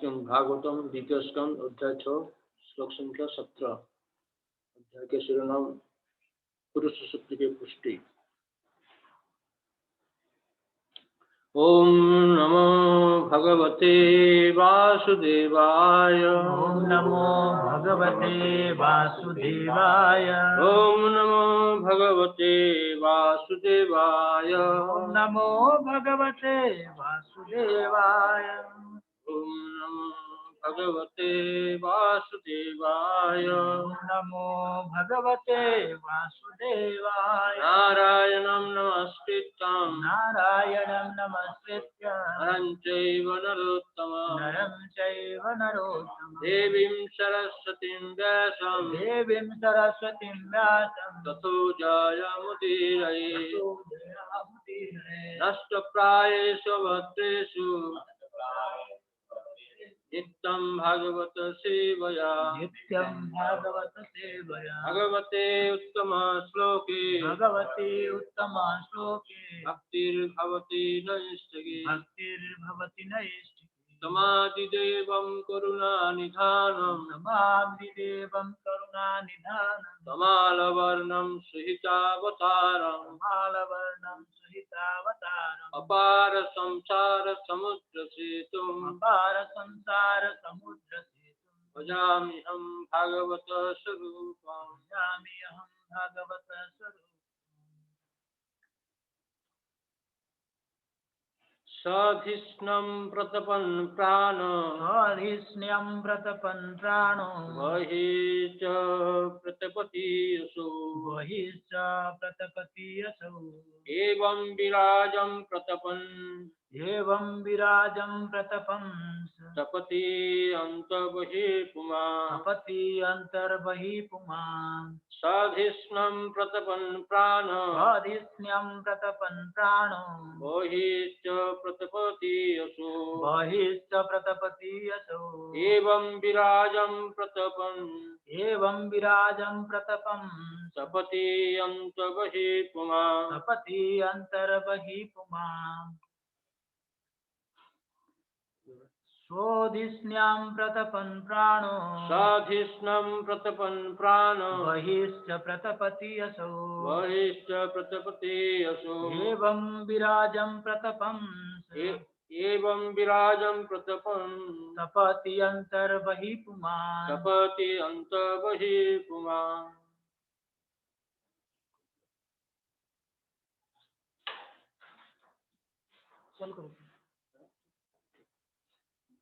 भागवतम द्वितीय स्कंद अध्याय 6 श्लोक संख्या 17। अध्याय के शिरोनाम पुरुष सूक्त की पुष्टि। ओम नमो भगवते वासुदेवाय। ओम नमो भगवते वासुदेवाय। ओम नमो भगवते वासुदेवाय। ओम नमो भगवते वासुदेवाय। ओम नमो भगवते वासुदेवाय। ओम नमो भगवते वासुदेवाय। नारायणं नमस्कृत्यं नारायणं नमस्कृत्य नरं चैव नरोत्तमं नरं चैव नरोत्तमं देवीं सरस्वतीं व्यासं देवीं सरस्वतीं व्यासं ततो जयमुदीरये। जयामुदीरये। नष्टप्रायेषु भद्रेषु नित्यं भागवत सेवया। नित्यं भागवत सेवया। भगवते उत्तम श्लोके भगवती उत्तम श्लोके भक्तिर्भवति नैष्ठिकी। भक्तिर्भवति नैष्ठिकी। तमादिदेवं करुणानिधानं नमामिदेवं करुणानिधानं तमालवर्णं सुहितावतारम् मालवर्णं सहितावतारम् अपार संसार समुद्र सेतुम् अपार संसार समुद्र सेतुं भजाम्यहं भागवत स्वरूपम्। भजामि अहं भागवत स्वरूपम्। सधिष्णं प्रतपन् प्राण स्वाधिष्ण्यं प्रतपन् प्राणो बहिश्च प्रतपति यसो। बहिश्च प्रतपति असौ। एवं विराजं प्रतपन् एवं विराजं प्रतपं तपति अन्तर्बहिः पुमान्। तपति अन्तर्बहिः पुमान्। सधिष्णं प्रतपन् प्राण स्वाधिष्ण्यं प्रतपन् प्राणो बहिश्च प्रतपति यसो। बहिश्च प्रतपति असौ। एवं विराजं प्रतपन् एवं विराजं प्रतपं तपति अन्तर्बहिः पुमान्। तपति अन्तर्बहिः पुमान्। स्वधिष्ण्यां प्रतपन् प्राणो सधिष्णं प्रतपन् प्राण बहिश्च प्रतपति असौ। बहिश्च प्रतपति यसो। एवं विराजं प्रतपं एवं विराजं प्रतपन् तपति अन्तर्बहिः पुमान्। तपति अन्तर्बहिः पुमान्।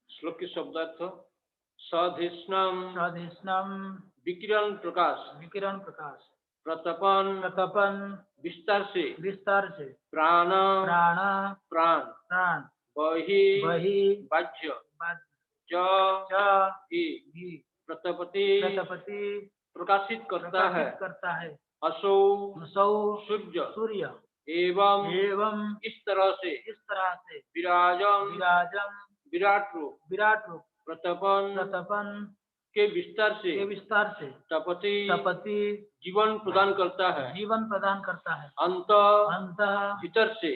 श्लोक के शब्दार्थ। सधिष्णं सधिष्णं विकिरण प्रकाश विकिरण प्रकाश प्रतपन प्रतपन विस्तार से प्राण प्राण प्राण प्राण बहि बहि वाच्य च ही प्रतपति प्रकाशित करता है। असौ सूर्य एवं इस तरह से विराजम विराट रूप प्रतपन के विस्तार से तपति जीवन प्रदान करता है। अंत भीतर से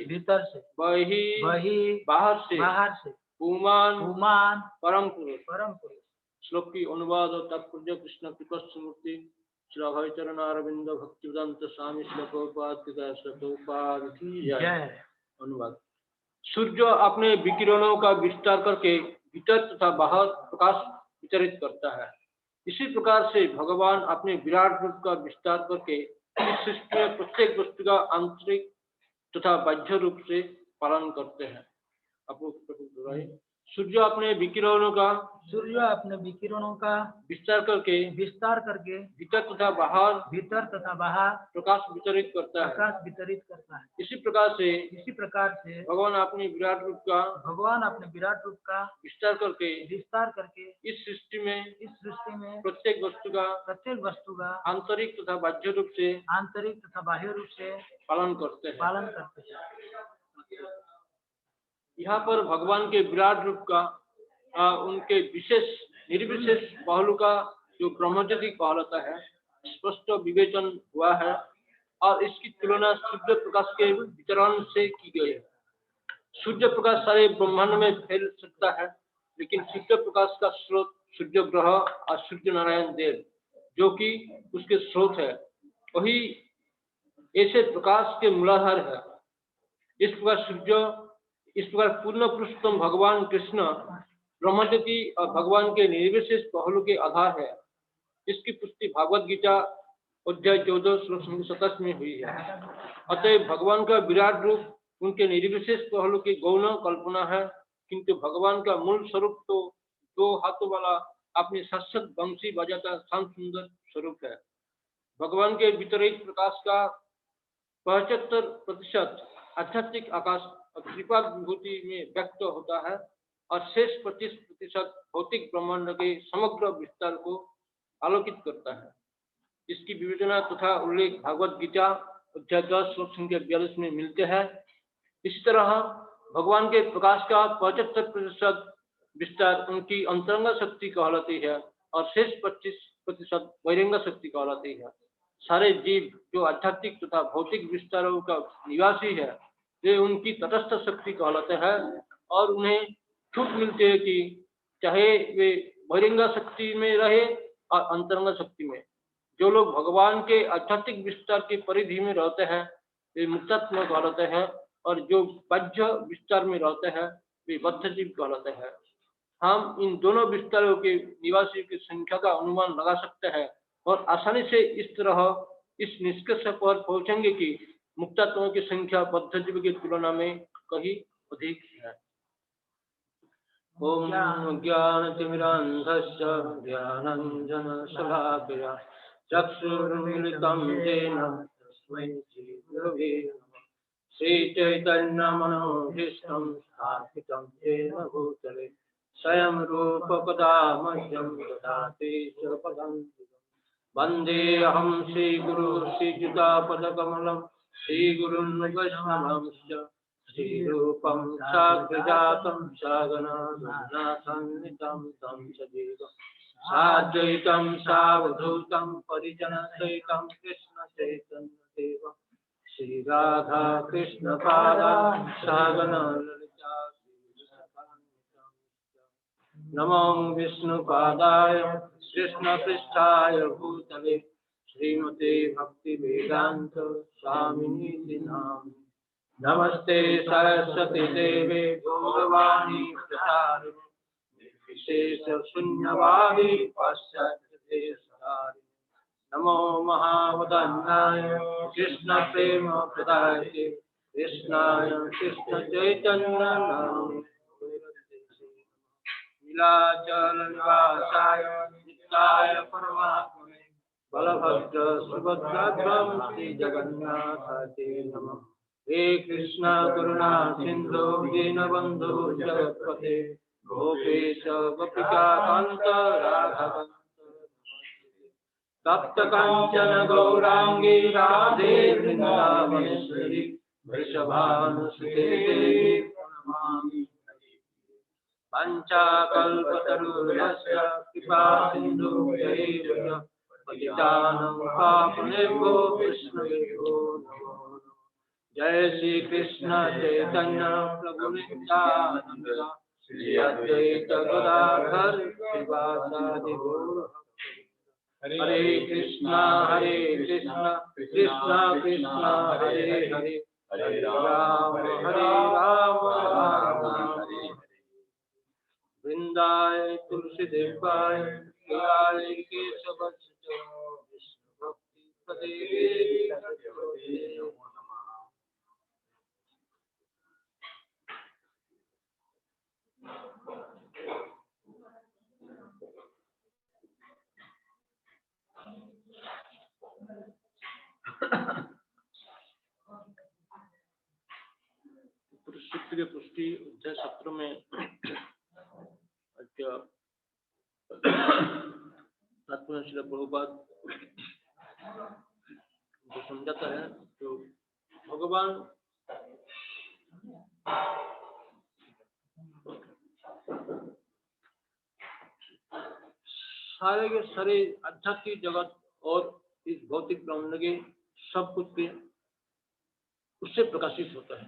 बहि बाहर से पुमान परम पुरुष। श्लोक की अनुवाद और तात्पर्य कृष्ण कृपस्मूर्ति श्री अभय चरण अरविंद भक्तिवेदांत स्वामी श्लोकोपाद की जय। अनुवाद। सूर्य अपने विकिरणों का विस्तार करके भीतर तथा बाहर प्रकाश वितरित करता है। इसी प्रकार से भगवान अपने विराट रूप का विस्तार करके इस सृष्टि में प्रत्येक वस्तु का आंतरिक तथा बाह्य रूप से पालन करते हैं। सूर्य अपने विकिरणों का विस्तार करके भीतर तथा बाहर प्रकाश वितरित करता है। इसी प्रकार से भगवान अपने विराट रूप का विस्तार करके इस सृष्टि में प्रत्येक वस्तु का आंतरिक तथा बाह्य रूप से पालन करते हैं। यहाँ पर भगवान के विराट रूप का उनके निर्विशेष पहलू का जो ब्रह्मज्योति कहलाता है स्पष्ट विवेचन हुआ है और इसकी तुलना सूर्य प्रकाश के वितरण से की गई है। सूर्य प्रकाश सारे ब्रह्मांड में फैल सकता है लेकिन सूर्य प्रकाश का स्रोत सूर्य ग्रह और सूर्य नारायण देव जो कि उसके स्रोत है, वही ऐसे प्रकाश के मूलाधार है। इस प्रकार पूर्ण पुरुषोत्तम भगवान कृष्ण ब्रह्मज्योति और भगवान के निर्विशेष पहलू के आधार है। इसकी पुष्टि भागवत गीता अध्याय 14 श्लोक 27 में हुई है। अतएव भगवान का विराट रूप उनके निर्विशेष पहलू की गौण कल्पना है, किंतु भगवान का मूल स्वरूप तो दो हाथों वाला अपनी शाश्वत बंशी बजाता शांत सुंदर स्वरूप है। भगवान के वितरित प्रकाश का 75% आध्यात्मिक आकाश और कृपा विभूति में व्यक्त होता है और शेष 25% भौतिक ब्रह्मांड के समग्र विस्तार को आलोकित करता है। इसकी विवेचना तथा उल्लेख भागवत गीता अध्याय 10 श्लोक संख्या 42 में मिलते हैं। इसी तरह भगवान के प्रकाश का 75% विस्तार उनकी अंतरंग शक्ति कहलाती है और शेष 25% बहिरंग शक्ति कहलाती है। सारे जीव जो आध्यात्मिक तथा भौतिक विस्तारों का निवासी है, वे उनकी तटस्थ शक्ति कहलाते हैं और उन्हें छूट मिलती है कि चाहे वे बहिरंग शक्ति में रहे और अंतरंग शक्ति में। जो लोग भगवान के आध्यात्मिक विस्तार की परिधि में रहते हैं वे मुक्तात्मा कहलाते हैं और जो बाह्य विस्तार में रहते हैं वे बद्धजीव कहलाते हैं। हम इन दोनों विस्तारों के निवासियों की संख्या का अनुमान लगा सकते हैं और आसानी से इस तरह इस निष्कर्ष पर पहुंचेंगे कि मुक्तात्माओं की संख्या बद्धजीव की तुलना में कहीं अधिक है। ओम ज्ञानतिमिरान्धस्य ज्ञानाञ्जनशलाकया चक्षुरुन्मिलितं येन तस्मै श्रीगुरवे नमः। श्रीचैतन्यमनोभीष्टं स्थापितं येन भूतले स्वयं रूपकदा मह्यं ददाति च पदं वन्देऽहं श्रीगुरु श्रीयुतापदकमलं श्रीगुरुं वैष्णवंश्च श्रीरूपं साग्रजातं सागरनाथान्वितं तं सजीवं साद्वैतं सावधूतं परिजनसहितं कृष्णचैतन्यदेवं श्रीराधा कृष्णपादान् सागरललिता नमो विष्णुपादाय कृष्णपृष्ठाय भूतले श्रीमते भक्तिवेदान्त स्वामिनीति नामिने। नमस्ते सरस्वती देवे गौरवाणी प्रचारिणे निर्विशेष शून्यवादी पाश्चात्यदेशधारिणे। नमो महावदन्याय कृष्ण प्रेम प्रदायते कृष्णाय कृष्ण चैतन्य नामिने नीलाचल निवासाय नित्याय परमात्मने बलभद्र सुभद्राभ्यां श्री जगन्नाथाय नमः। हे कृष्ण करुणा सिंधु दीनबंधु जगत्पते गोपेश गोपिका कांत राघव तप्त कांचन गौरांगी राधे वृंदावनेश्वरी वृषभानुसुते देवी प्रणमामि। पंचाकल्पतरुभ्यश्च कृपा सिन्धुभ्यैव पतितानां पावनेभ्यो वैष्णवेभ्यो नमो नमः। जय श्री कृष्ण चैतन्य प्रभु नित्यानंद श्री अद्वैत गदाधर श्रीवासादि गौर हरे कृष्णा कृष्ण कृष्ण हरे हरे हरे राम राम हरे वृंदाय तुलसी देवाय प्रियाय केशवस्य विष्णु भक्ति पदे सूत्र की पुष्टि अध्याय 17 में श्री प्रभुपाद जो समझाता है तो भगवान सारे के सारे आध्यात्मिक जगत और इस भौतिक ब्रह्मांड के सब कुछ के उससे प्रकाशित होता है।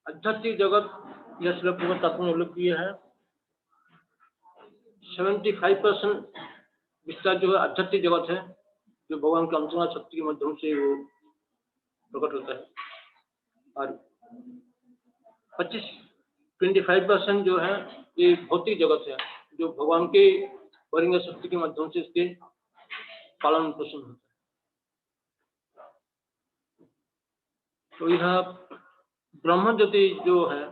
आध्यात्मिक जगत यह श्लोक में तत्व में उल्लेख किया है 75% विस्तार जो है आध्यात्मिक जगत है, जो भगवान की अंतर्गत शक्ति के माध्यम से वो प्रकट होता है, और 25% जो है ये भौतिक जगत है, जो भगवान के बहिरंग शक्ति के माध्यम से इसके पालन पोषण होता है। तो यह ब्रह्म ज्योति जो है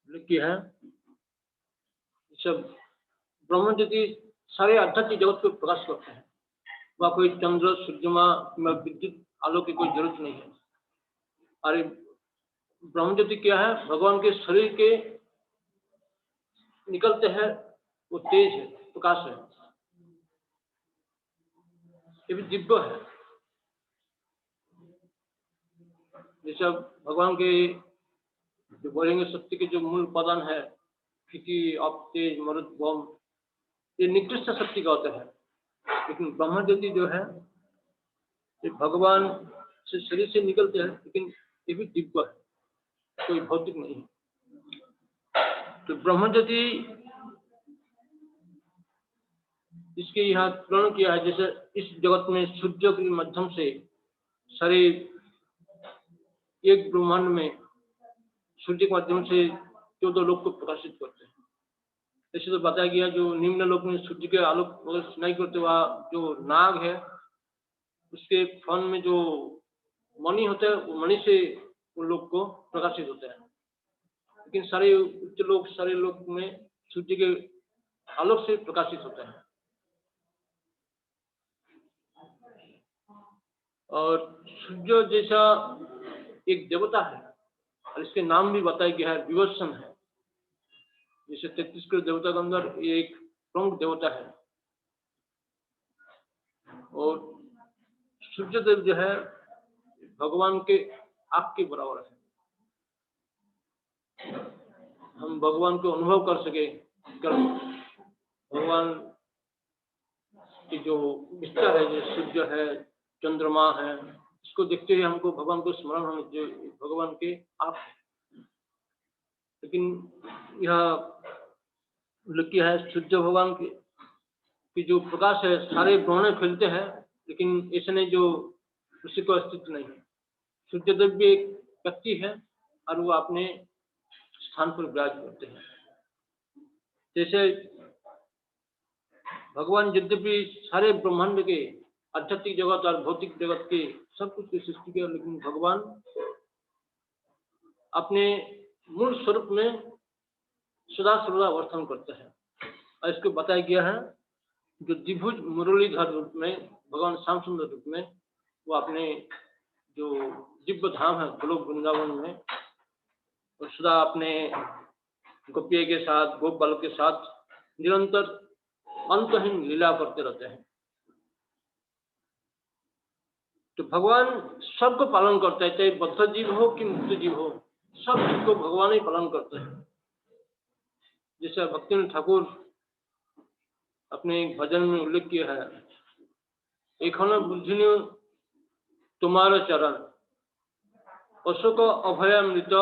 लिखी है, सब ब्रह्म ज्योति सारे आध्यात्मिक जगत को प्रकाश करते हैं। वह कोई चंद्र सूर्यमा विद्युत आलोक की कोई जरूरत नहीं है। अरे ब्रह्म ज्योति क्या है? भगवान के शरीर के निकलते हैं वो तेज है, प्रकाश है, ये भी दिव्य है। जैसे भगवान के जो बहिरंग शक्ति के जो मूल उपादान है, पृथ्वी, आप, तेज, मरुत, बम, ये निकृष्ट शक्ति का होता है, लेकिन ब्रह्म ज्योति जो है ये भगवान से शरीर से निकलते हैं, लेकिन ये भी दिव्य है, कोई भौतिक नहीं है। तो ब्रह्म ज्योति इसके यहाँ तुलना किया है, जैसे इस जगत में सूर्य के माध्यम से सारे एक ब्रह्मांड में सूर्य के माध्यम से 14 लोक को प्रकाशित करते हैं। जैसे तो बताया गया जो निम्न लोक में सूर्य के आलोक नहीं करते, वह जो नाग है उसके फन में जो मणि होता है, वो मणि से उन लोग को प्रकाशित होता है। लेकिन सारे उच्च लोक, सारे लोक में सूर्य के आलोक से प्रकाशित होता है। और सूर्य जैसा एक देवता है, और इसके नाम भी बताया गया है, विवर्षण है। जैसे 33 करोड़ देवता के अंदर ये एक प्रमुख देवता है। और सूर्य देव जो है भगवान के आँख के बराबर है। हम भगवान को अनुभव कर सके, भगवान की जो विस्तार है, जो सूर्य है, चंद्रमा है, इसको देखते हुए हमको भगवान को स्मरण होना चाहिए, भगवान के आप। लेकिन यह लिखी है सूर्य भगवान की जो प्रकाश है सारे ग्रहों में फैलते हैं, लेकिन ऐसे नहीं जो उसी को अस्तित्व नहीं है। सूर्य देव भी एक व्यक्ति है और वो अपने स्थान पर विराज करते हैं। जैसे भगवान यद्यपि सारे ब्रह्मांड के आध्यात्मिक जगत और भौतिक जगत के सब कुछ की सृष्टि किया, लेकिन भगवान अपने मूल स्वरूप में सदा सर्वदा वर्तन करते हैं। और इसको बताया गया है जो द्विभुज मुरलीधर रूप में भगवान श्याम सुंदर रूप में वो अपने जो दिव्य धाम है गोलोक वृंदावन में, और सदा अपने गोपिया के साथ, गोप बालक के साथ निरंतर अंतहीन लीला करते रहते हैं। तो भगवान सबको पालन करता है, चाहे बद्ध जीव हो कि मुक्त जीव हो, सब जीव को भगवान ही पालन करते हैं। जैसे भक्तिनाथ ठाकुर अपने भजन में उल्लेख किया है, एखन बुद्धिनु तुम्हारा चरण अशोक अभयामृत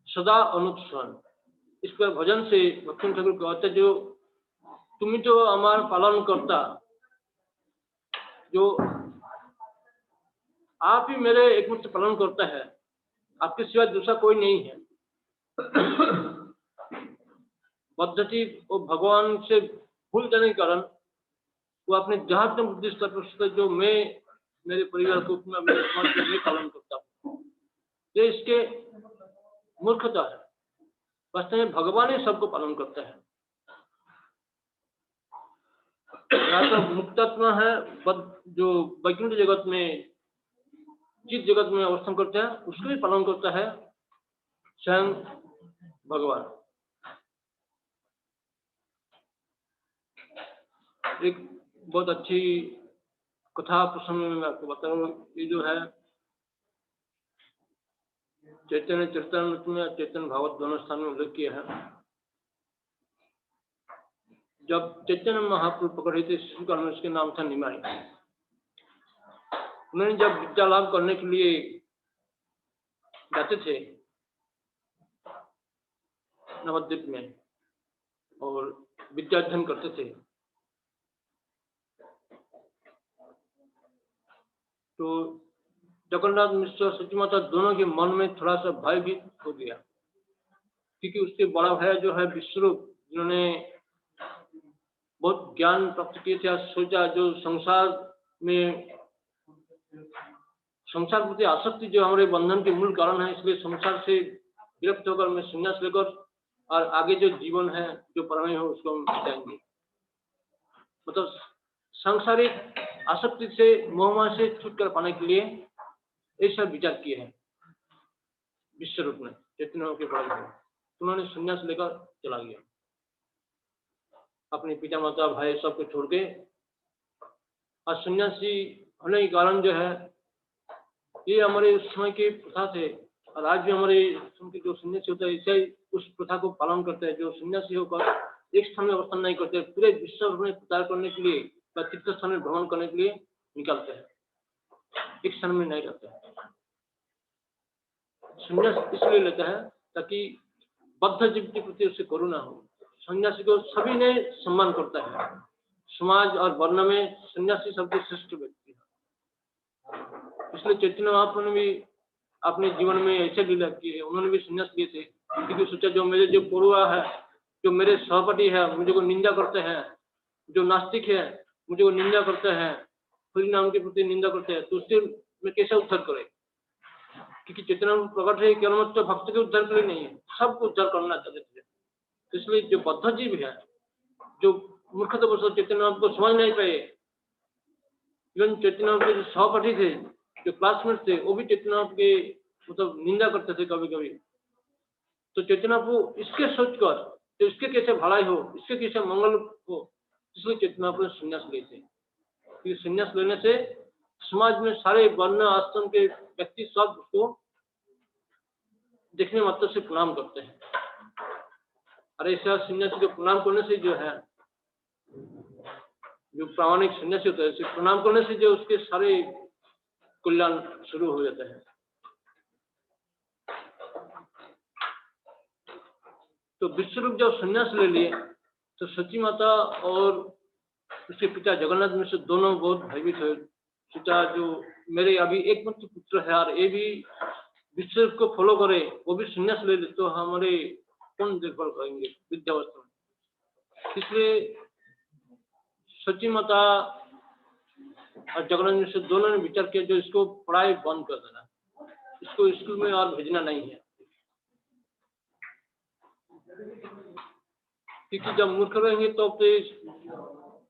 सदा अनुक्षण। इस पर भजन से भक्तिनाथ ठाकुर कहते जो तुम तो हमारा पालन करता, जो आप ही मेरे एकमात्र पालन करता है, आपके सिवा दूसरा कोई नहीं है। पद्धति और भगवान से भूल जाने के कारण वो अपने जहां तक बुद्धि स्तर पर जो मैं मेरे परिवार को अपने समाज को मैं पालन करता हूँ, ये इसके मूर्खता है। वास्तव में भगवान ही सबको पालन करता है। तो मुक्तात्मा है जो वैकुंठ जगत में, जिस जगत में अवस्थान करता है, उसको भी पालन करता है स्वयं भगवान। एक बहुत अच्छी कथा प्रसंग में मैं आपको बताऊंगा। ये जो है चैतन्य चरितामृत में, चैतन्य भागवत दोनों स्थान में उल्लेख किया है। जब चैतन्य महाप्रभु पकड़े थे शिशु काल में, उसके नाम था निमाई। उन्होंने जब विद्या लाभ करने के लिए जाते थे नवद्वीप में और विद्या अध्ययन करते थे, तो जगन्नाथ मिश्र और सची माता दोनों के मन में थोड़ा सा भय भी हो गया, क्योंकि उसके बड़ा भाई जो है विश्वरूप, जिन्होंने बहुत ज्ञान प्राप्त किए थे और सोचा जो संसार प्रति आसक्ति जो हमारे बंधन के मूल कारण है, इसलिए संसार से विरक्त होकर मैं संन्यास लेकर और आगे जो जीवन है जो परमाई हो उसको हम बिताएंगे। मतलब सांसारिक आसक्ति से मोहमाया से छुटकारा पाने के लिए ऐसा विचार किए हैं विश्वरूप ने चैतन्य के बाद में। उन्होंने संन्यास लेकर चला गया, अपने पिता माता भाई सबको छोड़ के। और सन्यासी होने के कारण जो है ये हमारे उस समय के प्रथा थे, और आज भी हमारे समय के जो सन्यासी होता है ऐसे ही उस प्रथा को पालन करते हैं। जो सन्यासी होकर एक स्थान में अवस्थान नहीं करते, पूरे विश्व में प्रचार करने के लिए या तीर्थ स्थान में भ्रमण करने के लिए निकलते हैं, एक स्थान में नहीं रहते हैं। संन्यास इसलिए लेता है ताकि बद्ध जीव के प्रति उससे करुणा हो। सन्यासी को सभी ने सम्मान करता है, समाज और वर्ण में सन्यासी सबसे श्रेष्ठ व्यक्ति है। इसलिए चैतन्य महाप्रभु ने भी अपने जीवन में ऐसे लीला की है, उन्होंने भी संन्यास लिए थे, क्योंकि सोचा जो मेरे जो पड़ुआ है, जो मेरे सहपाठी है, मुझे को निंदा करते हैं, जो नास्तिक है मुझे को निंदा करते हैं, हरि नाम के प्रति निंदा करते हैं, तो उससे मैं कैसे उद्धार करें। क्योंकि चैतन्य प्रकट है केवल तो भक्त के उद्धार के लिए नहीं है, सबको उद्धार करना चाहते थे। इसलिए जो बद्ध जीव है, जो मूर्खतावश चैतन्य आपको समझ नहीं पाए, इवन चैतन्य के जो सहपाठी थे, जो क्लासमेट थे, वो भी चैतन्य के मतलब निंदा करते थे कभी कभी। तो चैतन्य को इसके सोचकर तो इसके कैसे भलाई हो, इसके कैसे मंगल हो, इसलिए चैतन्य को संन्यास लिए थे। क्योंकि संन्यास लेने से समाज में सारे वर्ण आश्रम के व्यक्ति सब उसको देखने मात्र से प्रणाम करते हैं। अरे ऐसा सन्यासी को प्रणाम करने से जो है, जो प्रामाणिक सन्यासी होता है, प्रणाम करने से जो उसके सारे कल्याण शुरू हो जाता है। तो विश्वरूप जब सन्यास ले लिए तो सची माता और उसके पिता जगन्नाथ मिश्र दोनों बहुत भयभीत हुए। पिता जो मेरे अभी एकमात्र पुत्र है और ये भी विश्वरूप को फॉलो करे, वो भी सन्यास ले ले, तो हमारे कौन देखभाल करेंगे विद्यावस्था में। इसलिए सची माता और जगन्नाथ मिश्र दोनों ने विचार किया जो इसको पढ़ाई बंद कर देना, इसको स्कूल में और भेजना नहीं है। क्योंकि जब मूर्ख रहेंगे तो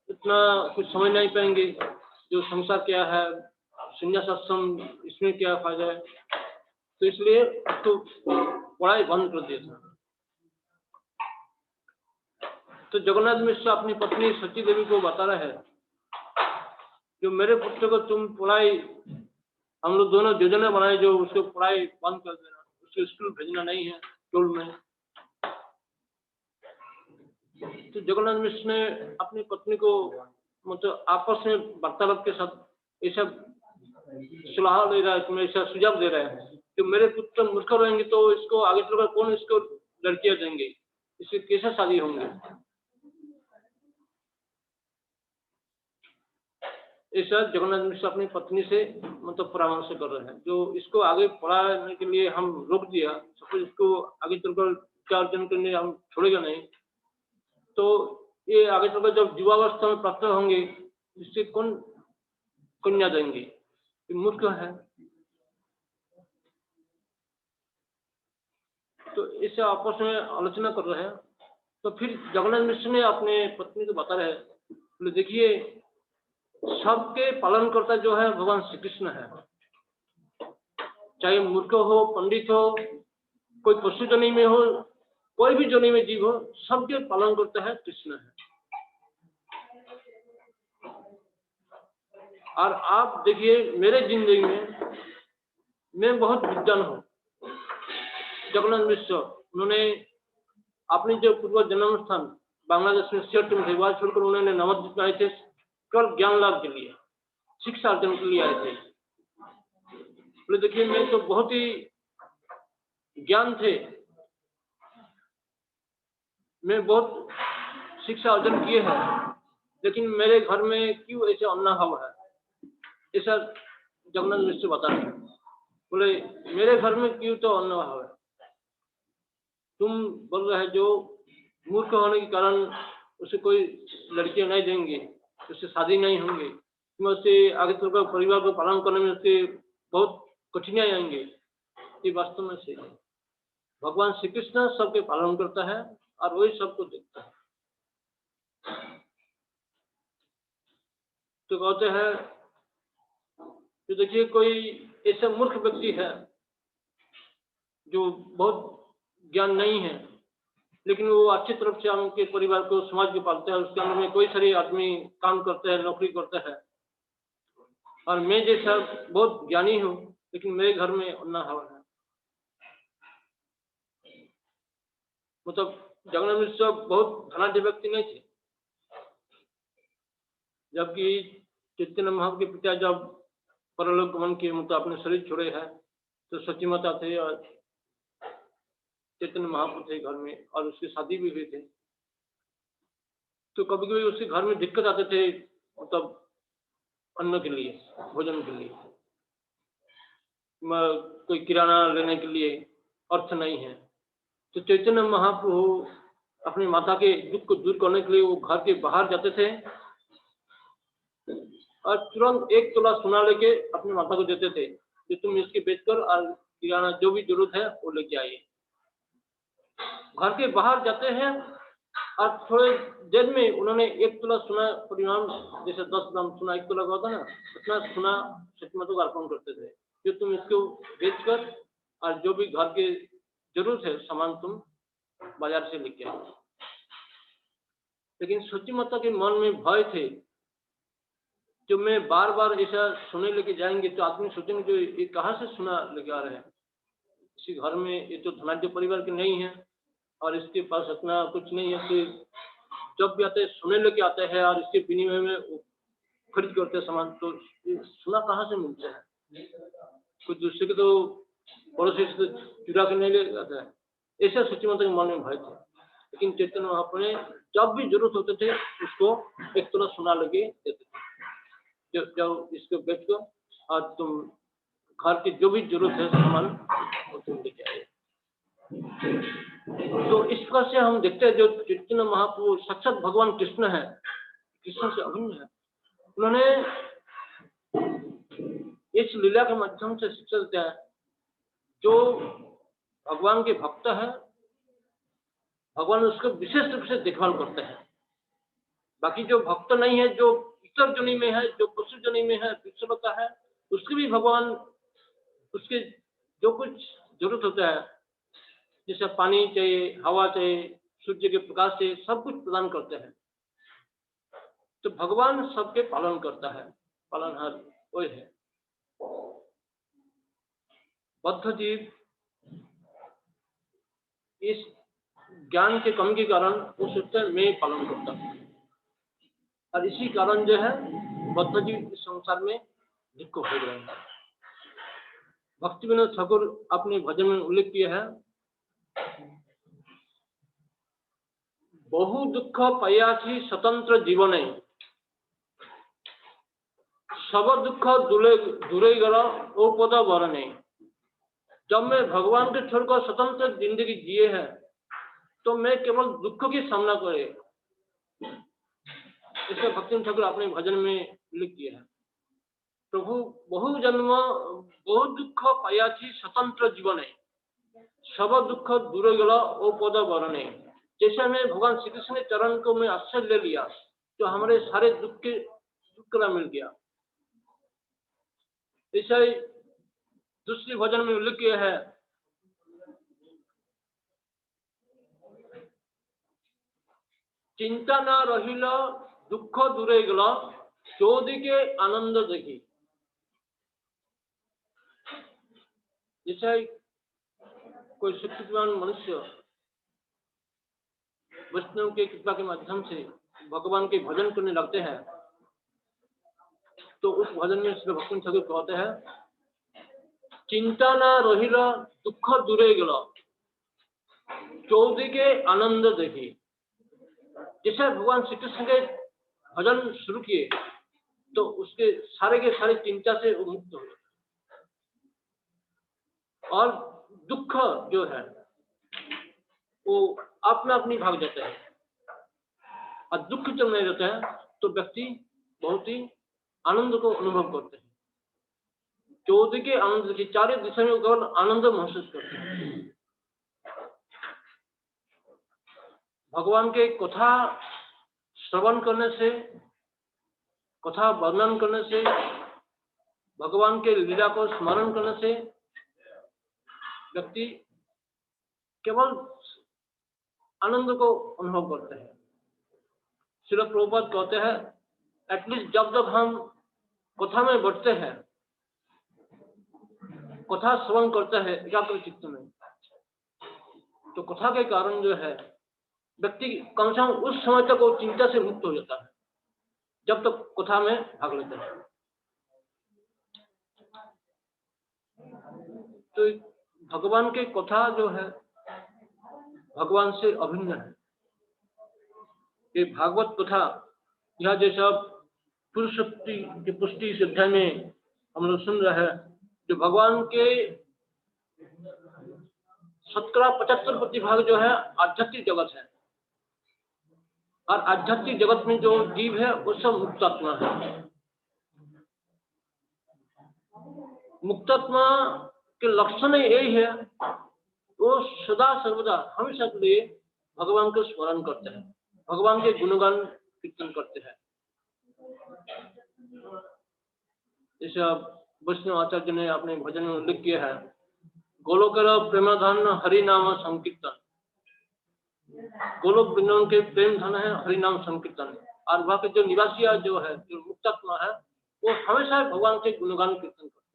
इतना कुछ समझ नहीं पाएंगे, जो संसार क्या है, संन्यास आश्रम, इसमें क्या फायदा है। तो इसलिए उसको पढ़ाई बंद कर दिया था। तो जगन्नाथ मिश्र अपनी पत्नी सची देवी को बता रहे हैं, जो मेरे पुत्र को तुम पढ़ाई, हम लोग दोनों योजना बनाए जो उसको पढ़ाई बंद कर देना, उसको स्कूल भेजना नहीं है स्कूल में। तो जगन्नाथ मिश्र ने अपनी पत्नी को मतलब आपस में वार्तालाप के साथ ऐसा सलाह दे रहा है, ऐसा सुझाव दे रहा है कि मेरे पुत्र मूर्ख रहेंगे तो इसको आगे चलकर कौन इसको लड़कियां देंगे, इससे कैसे शादी होंगे। ऐसा जगन्नाथ मिश्र अपनी पत्नी से मतलब परामर्श कर रहे हैं, जो इसको आगे पढ़ाने के लिए हम रोक दिया, सपोज इसको आगे चलकर विचार अर्जन करने हम छोड़ेगा नहीं, तो ये आगे चलकर जब युवावस्था में प्राप्त होंगे इससे कौन कन्या देंगे, ये मूर्ख है। तो इसे आपस में आलोचना कर रहे हैं। तो फिर जगन्नाथ मिश्र ने अपने पत्नी को बता रहे, बोले देखिए सबके पालन करता जो है भगवान श्री कृष्ण है, चाहे मूर्ख हो, पंडित हो, कोई पशु जनी में हो, कोई भी जनी में जीव हो, सबके पालन करता है कृष्ण है। और आप देखिए मेरे जिंदगी में मैं बहुत विद्वान हूँ। जगन्नाथ मिश्र उन्होंने अपनी जो पूर्व जन्म स्थान बांग्लादेश में सियाटूर में वहां छोड़कर उन्होंने नवद्वीप में आए थे केवल ज्ञान लाभ के लिए, शिक्षा अर्जन के लिए आए थे। बोले देखिए मैं तो बहुत ही ज्ञान थे, मैं बहुत शिक्षा अर्जन किए हैं, लेकिन मेरे घर में क्यों ऐसे अन्ना भाव है, ऐसा जगन्नाथ मिश्र बता रहे हैं। बोले मेरे घर में क्यों तो अन्ना भाव है, तुम बोल रहे हैं जो मूर्ख होने के कारण उसे कोई लड़कियां नहीं देंगे, उससे शादी नहीं होंगे, तुम उससे आगे चलकर परिवार को पालन करने में उसके बहुत कठिनाई आएंगे। ये वास्तव में सही है। भगवान श्री कृष्ण सबके पालन करता है और वही सबको देखता है। तो कहते हैं तो देखिए कोई ऐसा मूर्ख व्यक्ति है जो बहुत ज्ञान नहीं है, लेकिन वो अच्छी तरफ से उनके परिवार को समाज को पालता है, उसके अंदर में कोई सारे आदमी काम करते हैं, नौकरी करते हैं, और मैं जैसा बहुत ज्ञानी हूँ लेकिन मेरे घर में अन्ना हवा है। मतलब जगन्नाथ मिश्र बहुत धनाढ़ व्यक्ति नहीं थे, जबकि चैतन्य महाप्रभु के पिता जब परलोक गमन किए, मतलब अपने शरीर छोड़े हैं, तो सची माता थे और चैतन्य महाप्रभु थे घर में, और उसकी शादी भी हुई थी। तो कभी कभी उसके घर में दिक्कत आते थे, मतलब अन्न के लिए, भोजन के लिए, कोई किराना लेने के लिए अर्थ नहीं है, तो चैतन्य महाप्रभु अपनी माता के दुख को दूर करने के लिए वो घर के बाहर जाते थे और तुरंत 1 तोला सोना लेके अपनी माता को देते थे कि तुम इसके बेचकर और किराना जो भी जरूरत है वो लेके आइए। घर के बाहर जाते हैं और थोड़े देर में उन्होंने 1 तोला सोना परिणाम, जैसे 10 ग्राम सोना 1 तोला का होता ना, उतना सोना सची माता को अर्पण करते थे कि तुम इसको बेचकर और जो भी घर के जरूरत है सामान तुम बाजार से लेके आओ। लेकिन सची माता के मन में भय थे, जो मैं बार बार ऐसा सोने लेके जाएंगे तो आदमी सोचेंगे जो ये कहाँ से सोना लेके आ रहे हैं, इसी घर में ये तो धनाढ़ परिवार के नहीं है और इसके पास अपना कुछ नहीं है, कि जब भी आते सोने लेके आते हैं और इसके विनिमय में खरीद करते हैं सामान, तो सोना कहाँ से मिलता है, कुछ दूसरे के तो पड़ोसी से चुरा के नहीं ले जाता है। ऐसा सची माता के मन में भय थे। लेकिन चैतन्य महाप्रभु ने जब भी जरूरत होते थे उसको 1 तोला सोना लगे देते थे, जब इसको बेच को और तुम घर की जो भी जरूरत है सामान वो तुम लेके आए। तो इस प्रकार से हम देखते हैं जो चैतन्य महाप्रभु साक्षात भगवान कृष्ण है, कृष्ण से अभिन्न है। उन्होंने इस लीला के माध्यम से शिक्षा देते हैं, जो भगवान के भक्त है भगवान उसको विशेष रूप से देखभाल करते हैं। बाकी जो भक्त नहीं है, जो इतर जनी में है, जो पशु जनी में है, विश्वता है, उसके भी भगवान उसके जो कुछ जरूरत होता है, जैसे पानी चाहिए, हवा चाहिए, सूर्य के प्रकाश चाहिए, सब कुछ प्रदान करते हैं। तो भगवान सबके पालन करता है, पालनहार वही है। बद्ध जीव इस ज्ञान के कमी के कारण वो सोचते हैं मैं पालन करता हूँ, और इसी कारण जो है बद्ध जीव इस संसार में दुख हो रहे हैं। भक्ति विनोद ठाकुर अपने भजन में उल्लेख किया है, बहु दुख पायाछि स्वतंत्र जीवने, सब दुख दूरे गला ओ पद वरणे। जब मैं भगवान के छोड़कर स्वतंत्र जिंदगी जिए हैं तो मैं केवल दुख की सामना करे, इसका भक्ति ठाकुर अपने भजन में उल्लेख किया है। प्रभु बहु जन्म बहु दुख पायाछि स्वतंत्र जीवने, सब दुख दूर गला ओ पद वरणे। जैसे हमें भगवान श्री कृष्ण के चरण को मैं आश्रय ले लिया तो हमारे सारे दुख का मिल गया। ऐसा ही दूसरी भजन में उल्लेख किया है, चिंता न रहिल दुख दूरे गला चौदिके आनंद देखी। जैसे कोई शिक्षितवान मनुष्य वैष्णव के कृपा के माध्यम से भगवान के भजन करने लगते हैं, तो उस भजन में श्री भक्ति ठाकुर कहते हैं चिंता ना रहिल दुख दूरे गल चौदिके आनंद देखी। जैसे भगवान श्री कृष्ण के भजन शुरू किए तो उसके सारे के सारे चिंता से मुक्त हो गए और दुख जो है वो अपने अपनी भाग जाता है। और दुख जब नहीं रहता है तो व्यक्ति बहुत ही आनंद को अनुभव करते हैं। चौदह के आनंद की चारों दिशा में केवल आनंद महसूस करते हैं। भगवान के कथा श्रवण करने से, कथा वर्णन करने से, भगवान के लीला को स्मरण करने से व्यक्ति केवल आनंद को अनुभव करते हैं। श्रील प्रभुपाद कहते हैं एटलीस्ट जब जब हम कथा में बैठते हैं, कथा श्रवण करते हैं एकाग्र चित्त में, तो कथा के कारण जो है व्यक्ति कम से कम उस समय तक वो चिंता से मुक्त हो जाता है जब तक कथा में भाग लेता है। तो भगवान की कथा जो है भगवान से अभिन्न है। ये भागवत कथा यह जैसा पुरुष शक्ति की पुष्टि इस अध्याय में हम लोग सुन रहे हैं, जो भगवान के 70-75% भाग जो है आध्यात्मिक जगत है और आध्यात्मिक जगत में जो जीव है वो सब मुक्तात्मा है। मुक्तात्मा के लक्षण यही है वो सदा सर्वदा हमेशा के लिए भगवान को स्मरण करते हैं, भगवान के गुणगान कीर्तन करते हैं। जैसे वैष्णव आचार्य ने अपने भजन में उल्लेख किया है, गोलोकर प्रेमधन हरि नाम संकीर्तन। गोलोक वृंदावन के प्रेम धन है हरि नाम संकीर्तन। और वहाँ के जो निवासी जो है, जो मुक्तात्मा है, वो हमेशा भगवान के गुणगान कीर्तन करते हैं।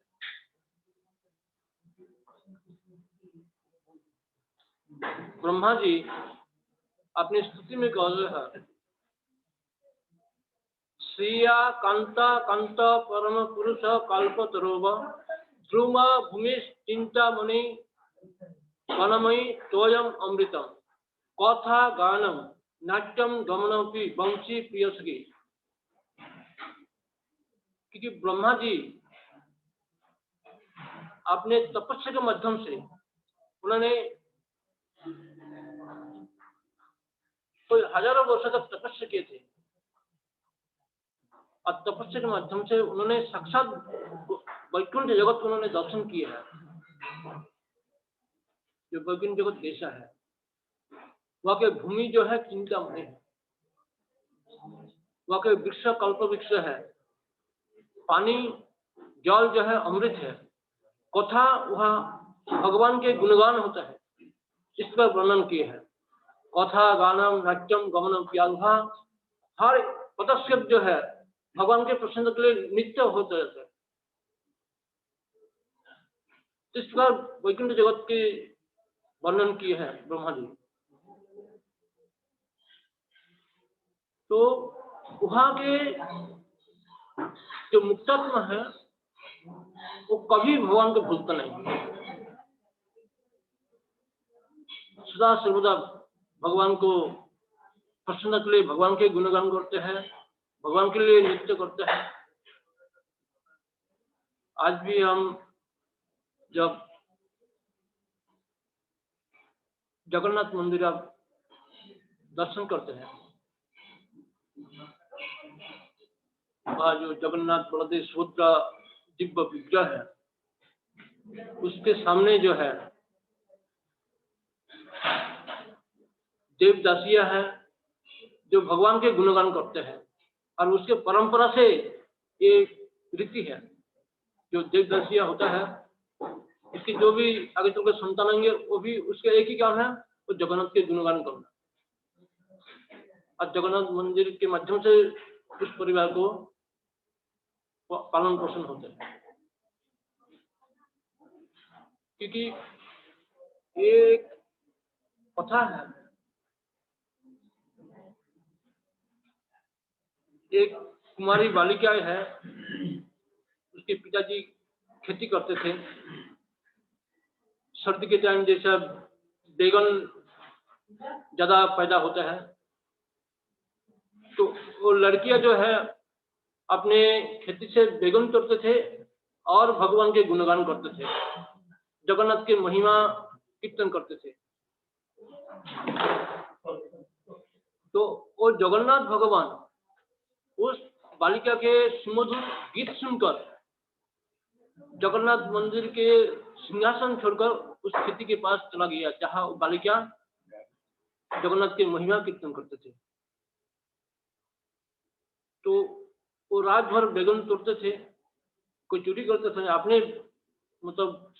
ब्रह्मा जी अपनी स्तुति में कह रहे हैं, श्रिया कांता कांत परम पुरुष कल्पतरोव ध्रुव भूमि चिंता मणि वनमयी तोयम अमृतम कथा गानम नाट्यम गमनपि वंशी प्रियसगी। क्योंकि ब्रह्मा जी अपने तपस्या के माध्यम से उन्होंने कोई हजारों वर्षों तक तपस्या किए थे और तपस्या के माध्यम से उन्होंने साक्षात वैकुंठ जगत को उन्होंने दर्शन किया है। जो वैकुंठ जगत कैसा है, वहाँ के भूमि जो है चिंतामणि है, वहाँ के वृक्ष कल्प वृक्ष है, पानी जल जो है अमृत है, कथा वहाँ भगवान के गुणगान होता है, इस पर वर्णन किए हैं। कथा गानम नाट्यम गमनम प्यालभा, हर पदक्षेप जो है भगवान के प्रसन्न के लिए नित्य होते रहते हैं। इस प्रकार वैकुंठ जगत के वर्णन किए हैं ब्रह्मा जी। तो वहाँ के जो मुक्तात्मा है वो कभी भगवान को भूलता नहीं, सदा सर्वदा भगवान को प्रसन्न के लिए भगवान के गुणगान करते हैं, भगवान के लिए नृत्य करते हैं। आज भी हम जब जगन्नाथ मंदिर आप दर्शन करते हैं, वहाँ जो जगन्नाथ बलदेव सुभद्रा दिव्य विग्रह है, उसके सामने जो है देवदासियां हैं जो भगवान के गुणगान करते हैं। और उसके परंपरा से ये रीति है, जो देवदासियां होता है इसकी जो भी आगे चल के संतान होंगे वो भी उसके एक ही काम है, वो जगन्नाथ के गुणगान करना। और जगन्नाथ मंदिर के माध्यम से उस परिवार को पालन पोषण होते हैं। क्योंकि ये कथा है, एक कुमारी बालिका है, उसके पिताजी खेती करते थे सर्दी के टाइम जैसा बैगन ज्यादा पैदा होता है, तो वो लड़कियां जो है अपने खेती से बैगन तोड़ते थे और भगवान के गुणगान करते थे, जगन्नाथ की महिमा कीर्तन करते थे। तो वो जगन्नाथ भगवान उस बालिका के सुमधुर गीत सुनकर जगन्नाथ मंदिर के सिंहासन छोड़कर उस खेती के पास चला गया, जहां वो बालिका जगन्नाथ की महिमा कीर्तन करते थे। तो वो रात भर बैगन तोड़ते थे, कोई चोरी करते थे, अपने मतलब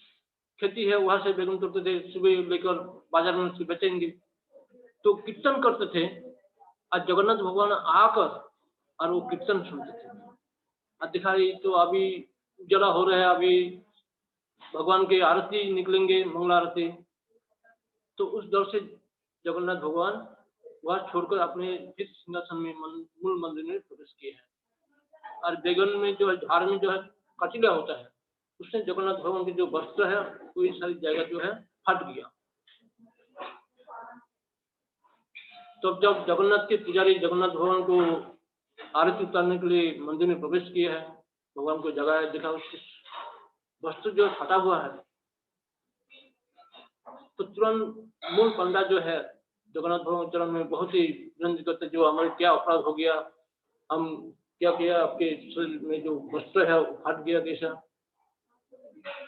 खेती है वहां से बैगन तोड़ते थे, सुबह लेकर बाजार में उसको बेचेंगे, तो कीर्तन करते थे। और जगन्नाथ भगवान आकर और वो कीर्तन सुनते थे। और दिखाई तो अभी उजाला हो रहा है, अभी भगवान की आरती निकलेंगे, मंगल आरती। तो उस डर से जगन्नाथ भगवान वह छोड़कर अपने जिस सिंहासन में मूल मंदिर में प्रवेश किए हैं। और बैगन में जो है, झाड़ में जो है कटीला होता है, उसने जगन्नाथ भगवान के जो वस्त्र है वो सारी जगह जो है फट गया। तो जब जगन्नाथ के पुजारी जगन्नाथ भगवान को आरती उतारने के लिए मंदिर में प्रवेश किया है, भगवान को जगाया, देखा उसके वस्त्र जो फटा हुआ है, तो तुरंत मूल पंडा जो है जगन्नाथ भगवान चरण में बहुत ही विनती करते, जो हमारे क्या अपराध हो गया, हम क्या किया, आपके शरीर में जो वस्त्र है वो फट गया कैसा।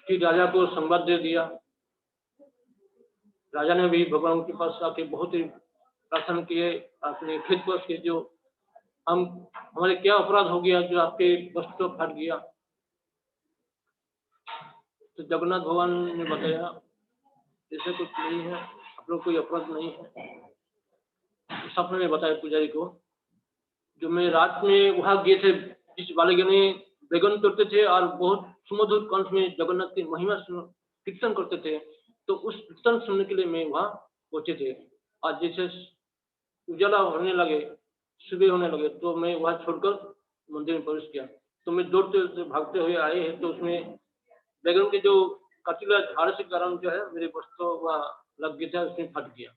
कि राजा को संवाद दे दिया। राजा ने भी भगवान के पास आके बहुत ही प्रार्थना किए, अपने खेत पर के जो हमारे क्या अपराध हो गया जो आपके वस्त्र फट गया। तो जगन्नाथ भगवान ने बताया ऐसे कुछ नहीं है, आप लोग कोई अपराध नहीं है। सपने में बताया पुजारी को, जो मैं रात में वहां गए थे, जिस बालिका ने बैगन तोड़ते थे और बहुत सुमधुर कंठ में जगन्नाथ की महिमा कीर्तन करते थे, तो उस कीर्तन सुनने के लिए मैं वहां पहुंचे थे। और जैसे उजाला होने लगे, सुबह होने लगे, तो मैं वहां छोड़कर मंदिर में प्रवेश किया। तो मैं दौड़ते भागते हुए आए हैं, तो उसमें बैगन के जो कटीला झाड़ से कारण जो है मेरे वस्त्र वह लग गया था, उसमें फट गया।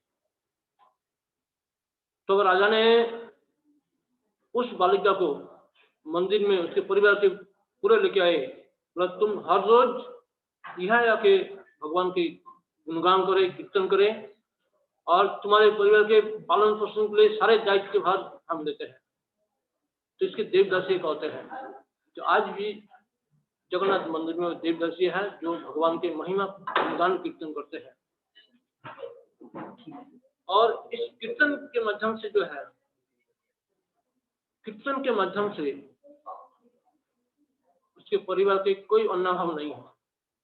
तो राजा ने उस बालिका को मंदिर में उसके परिवार के पूरे लेके आए, मतलब तुम हर रोज यहाँ आके भगवान की गुणगान करे, कीर्तन करे, और तुम्हारे परिवार के पालन पोषण के लिए सारे दायित्व के भार हम लेते हैं। तो इसके देवदासी कहते हैं। तो आज भी जगन्नाथ मंदिर में देवदासी है जो भगवान के महिमा गुणगान कीर्तन करते हैं। और इस कीर्तन के माध्यम से जो है, कीर्तन के माध्यम से उसके परिवार के कोई अन्नाभाव नहीं है।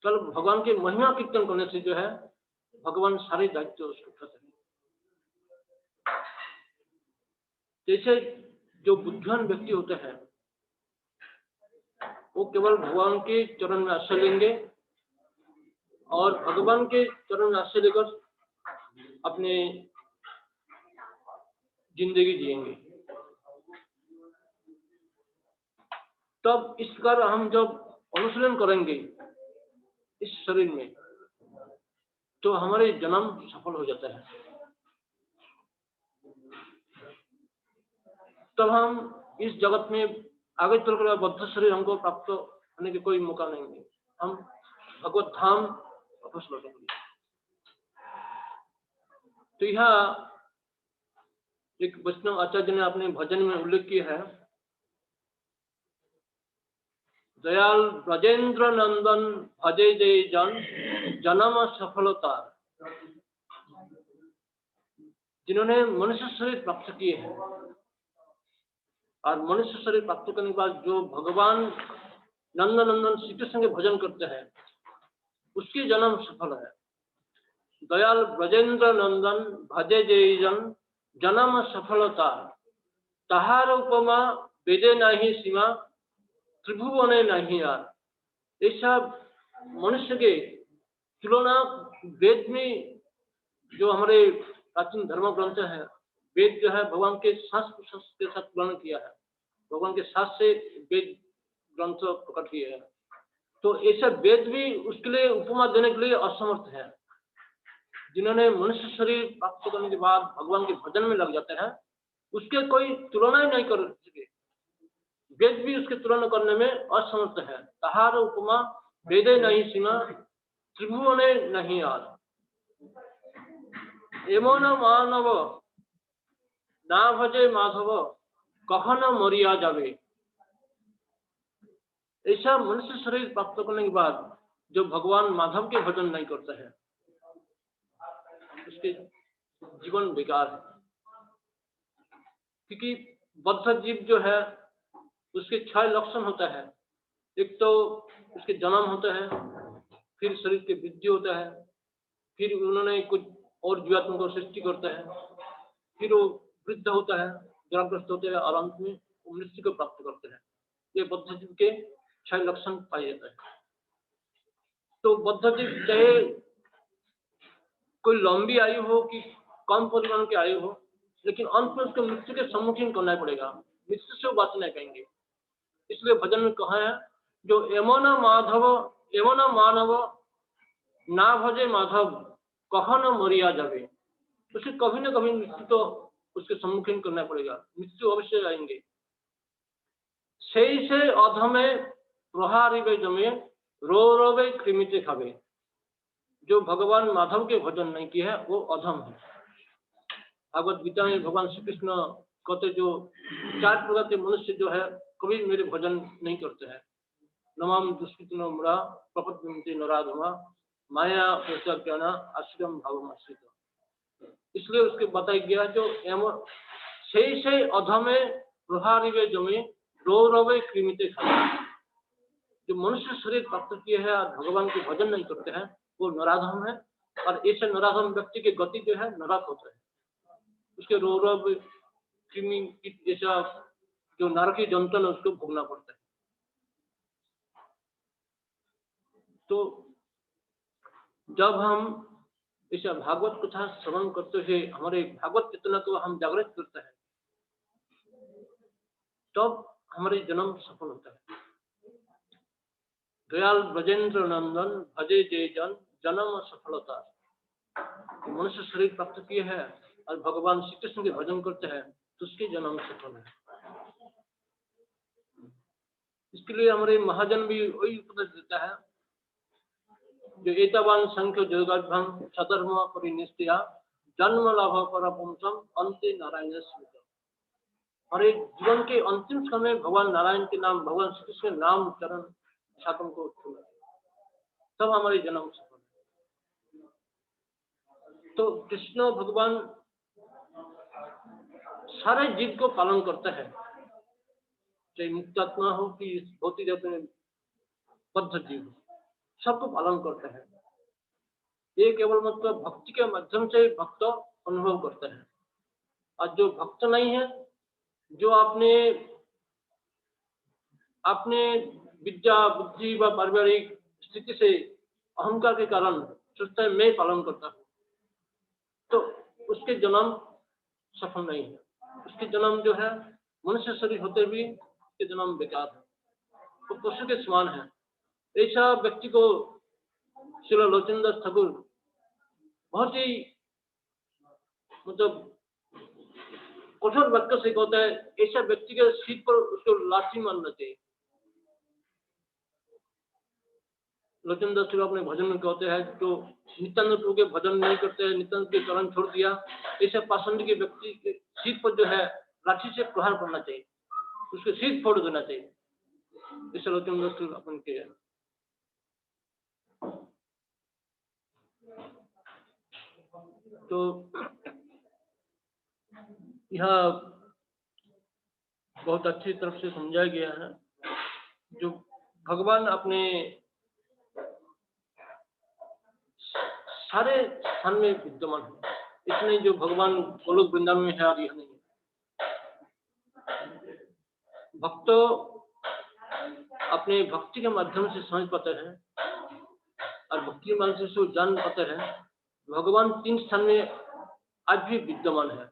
कल भगवान के महिमा कीर्तन करने से जो है भगवान सारे दायित्व उसको उठाते हैं। जैसे जो बुद्धिमान व्यक्ति होते हैं वो केवल भगवान के चरण में आश्रय लेंगे और भगवान के चरण में आश्रय लेकर अपने जिंदगी जिएंगे। तब इस प्रकार हम जब अनुशीलन करेंगे इस शरीर में, तो हमारे जन्म सफल हो जाता है। तब हम इस जगत में आगे चलकर बद्ध शरीर हमको प्राप्त होने के कोई मौका नहीं है, हम भगवत धाम वापस लौटेंगे। तो यह एक वैष्णव आचार्य ने अपने भजन में उल्लेख किया है, दयाल ब्रजेंद्र नंदन भजे जय जन जन्म सफलता। जिन्होंने मनुष्य शरीर प्राप्त किए हैं और मनुष्य शरीर प्राप्त करने के बाद जो भगवान नंदन नंदन श्री कृष्ण के भजन करते हैं उसकी जन्म सफल है। दयाल ब्रजेंद्र नंदन भजे जय जन जन्म सफलता, तहार उपमा वेदे नहीं सीमा त्रिभुवने नहीं यार। ऐसा मनुष्य के तुलना वेद में, जो हमारे प्राचीन धर्म ग्रंथ है, वेद जो है भगवान के सांस के साथ तुलना किया है, भगवान के सांस से वेद ग्रंथ प्रकट किए हैं। तो ऐसा वेद भी उसके लिए उपमा देने के लिए असमर्थ है। जिन्होंने मनुष्य शरीर प्राप्त करने के बाद भगवान के भजन में लग जाते हैं, उसके कोई तुलना ही नहीं कर सके। वेद भी उसकी तुलना करने में असमर्थ है। तहार उपमा वेदे नहीं सीमा, त्रिभुवने नहीं आर। एमन मानव ना भजे माधव, कखन मरिया जावे। ऐसा मनुष्य शरीर प्राप्त करने के बाद जो भगवान माधव के भजन नहीं करता है, उसके जीवन बेकार है। क्योंकि बद्ध जीव जो है उसके 6 लक्षण होता है। एक तो उसके जन्म होता है, फिर शरीर के वृद्धि होता है, फिर उन्होंने कुछ और जीवात्मा को सृष्टि करता है, फिर वो वृद्ध होता है, जन्मग्रस्त होते हैं और अंत में मृत्यु को प्राप्त करते हैं। ये बद्ध जीव के 6 लक्षण पाए जाते हैं। तो बद्ध जीव चाहे कोई लंबी आयु हो कि कम परिमाण की आयु हो, लेकिन अंत में उसको मृत्यु के सम्मुखीन करना पड़ेगा, मृत्यु से बच नहीं पाएंगे। इसलिए भजन में कहा है, जो एमन मानव ना भजे माधव, कखन मरिया जावे। उसे कभी न कभी मृत्यु तो उसके सम्मुखीन करना पड़ेगा, मृत्यु अवश्य आएंगे। से अधमे प्रहारिबे जमे, रो रोवे कृमिते खावे। जो भगवान माधव के भजन नहीं किए है वो अधम है। भगवत गीता में भगवान श्री कृष्ण कहते, जो 4 प्रकार के मनुष्य जो है कभी मेरे भजन नहीं करते हैं। नमाम दुष्कृतिनो मुड़ा प्रपद्यन्ते नराधमा, माया ज्ञाना आश्रम भावमाश्रित। इसलिए उसके बताया गया, जो से अधमे प्रहारिवे जमे, रो रोवे कृमिते खावे। जो मनुष्य शरीर प्राप्त किए हैं और भगवान के भजन नहीं करते हैं वो नराधम है, और ऐसे नराधम व्यक्ति की गति जो है नरक होता है। उसके रोग कृमि जैसा जो नरकी जंतन है उसको भोगना पड़ता है। तो जब हम ऐसा भागवत कथा श्रवण करते हैं, हमारे भागवत चेतना को हम जागृत करते हैं, तब हमारे जन्म सफल होता है। दयाल ब्रजेंद्र नंदन भजे जय जन, जन्म सफलता। मनुष्य शरीर प्राप्त किए हैं और भगवान श्री कृष्ण के भजन करते हैं तो उसके जन्म सफल है। इसके लिए हमारे महाजन भी वही उपदेश देता है, जो एतावान संख्य जोगाभ्याम सधर्म परिनिष्ठया, जन्म लाभ परपुंसम अंते नारायण स्मृत। हमारे जीवन के अंतिम समय भगवान नारायण के नाम, भगवान श्री कृष्ण के नाम चरण छात्रों को छूना, तब हमारे जन्म सफल है। तो कृष्ण भगवान सारे जीव को पालन करते हैं, चाहे मुक्तात्मा हो कि भौतिक बद्ध जीव हो, सबको पालन करते हैं। ये केवल मतलब भक्ति के माध्यम से भक्त अनुभव करते हैं, और जो भक्त नहीं है, जो अपने विद्या बुद्धि व पारिवारिक स्थिति से अहंकार के कारण सोचता है मैं पालन करता हूँ, तो उसके जन्म सफल नहीं है। उसके जन्म जो है मनुष्य शरीर होते भी उसके जन्म बेकार है, तो पशु के समान है। ऐसा व्यक्ति को श्री लोचनदास ठाकुर बहुत ही मतलब कठोर वाक्य से कहता है, ऐसा व्यक्ति के सिर पर उसको लाठी मारना चाहिए। लोचनदास ठाकुर अपने भजन में कहते हैं, जो नित्यानंद प्रभु के भजन नहीं करते हैं, नित्यानंद के चरण छोड़ दिया, ऐसे पाषंड के व्यक्ति के सिर पर जो है लाठी से प्रहार करना चाहिए, उसके सिर फोड़ देना चाहिए। ऐसे लोचनदास ठाकुर अपन के हैं। तो यह बहुत अच्छी तरफ से समझाया गया है, जो भगवान अपने सारे स्थान में विद्यमान है। इसमें जो भगवान गोलोक वृंदावन में है और यह नहीं है। भक्त अपने भक्ति के माध्यम से समझ पाते हैं और भक्ति के माध्यम से जान पाते हैं भगवान 3 स्थान में आज भी विद्यमान है।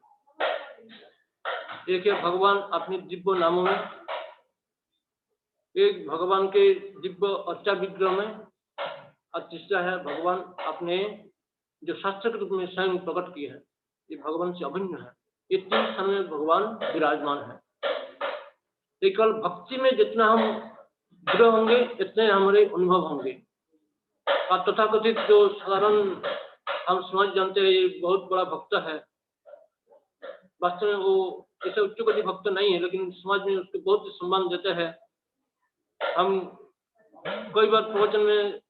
एक है भगवान अपने दिव्य नामों में, एक भगवान के दिव्य अर्चा विग्रह में, और तीसरा है भगवान अपने जो शास्त्र के रूप में स्वयं प्रकट किए हैं, ये भगवान से अभिन्न है। ये 3 स्थान में भगवान विराजमान है। ये केवल भक्ति में जितना हम दृढ़ होंगे, इतने हमारे अनुभव होंगे। और तथाकथित जो साधारण हम समाज जानते हैं, ये बहुत बड़ा भक्त है, वास्तव में वो ऐसे उच्च कोटि भक्त नहीं है, लेकिन समाज में उसको बहुत सम्मान देते हैं। हम कई बार प्रवचन में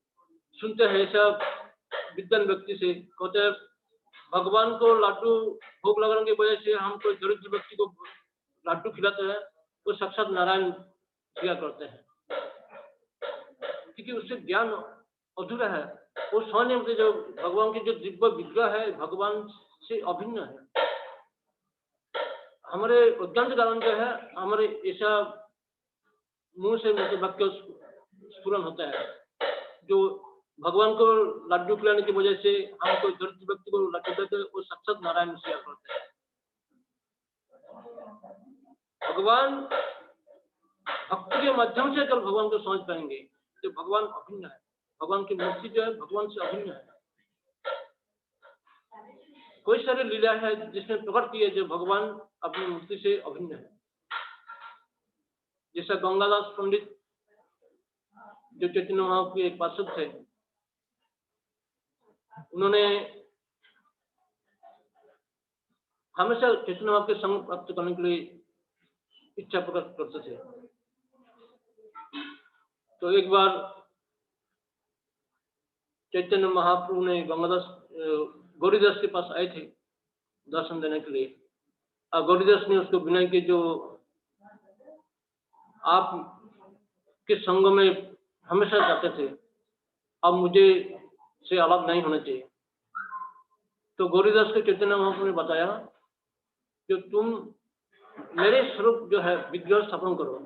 सुनते हैं ऐसा विद्वान व्यक्ति से, कहते हैं भगवान को लाडू भोग लगाने की वजह से हम कोई दरिद्र व्यक्ति को लाडू खिलाते हैं, वो साक्षात नारायण क्रिया करते हैं, क्योंकि उससे ज्ञान अधूरा है। वो समझ नहीं, जो भगवान की जो दिव्य विग्रह है भगवान से अभिन्न है। हमारे अज्ञान के कारण जो है हमारे ऐसा मुंह से मुझे वाक्य स्फुरन होता है, जो भगवान को लाडू खिलाने की वजह से हम कोई दरिद्र व्यक्ति को लाडू देते हैं, वो साक्षात नारायण सेवा करते हैं। भगवान भक्ति के माध्यम से कल भगवान को समझ पाएंगे, तो भगवान अभिन्न है। भगवान की मूर्ति जो है भगवान से अभिन्न है। कोई सारी लीला है जिसमें प्रकट की है जो भगवान अपनी मूर्ति से अभिन्न है। जैसा गंगादास पंडित जो चैतन्य महाप्रभु के एक पार्षद थे, उन्होंने हमेशा चैतन्य महाप्रभु के संग प्राप्त करने के लिए इच्छा प्रकट करते थे। तो एक बार चैतन्य महाप्रभु ने गौरीदास के पास आए थे दर्शन देने के लिए, और गौरीदास ने उसको विनय की, जो आप के संग में हमेशा जाते थे, अब मुझे से अलग नहीं होना चाहिए। तो गौरीदास के चैतन्य महाप्रभु ने बताया कि तुम मेरे स्वरूप जो है विग्रह स्थापन करो,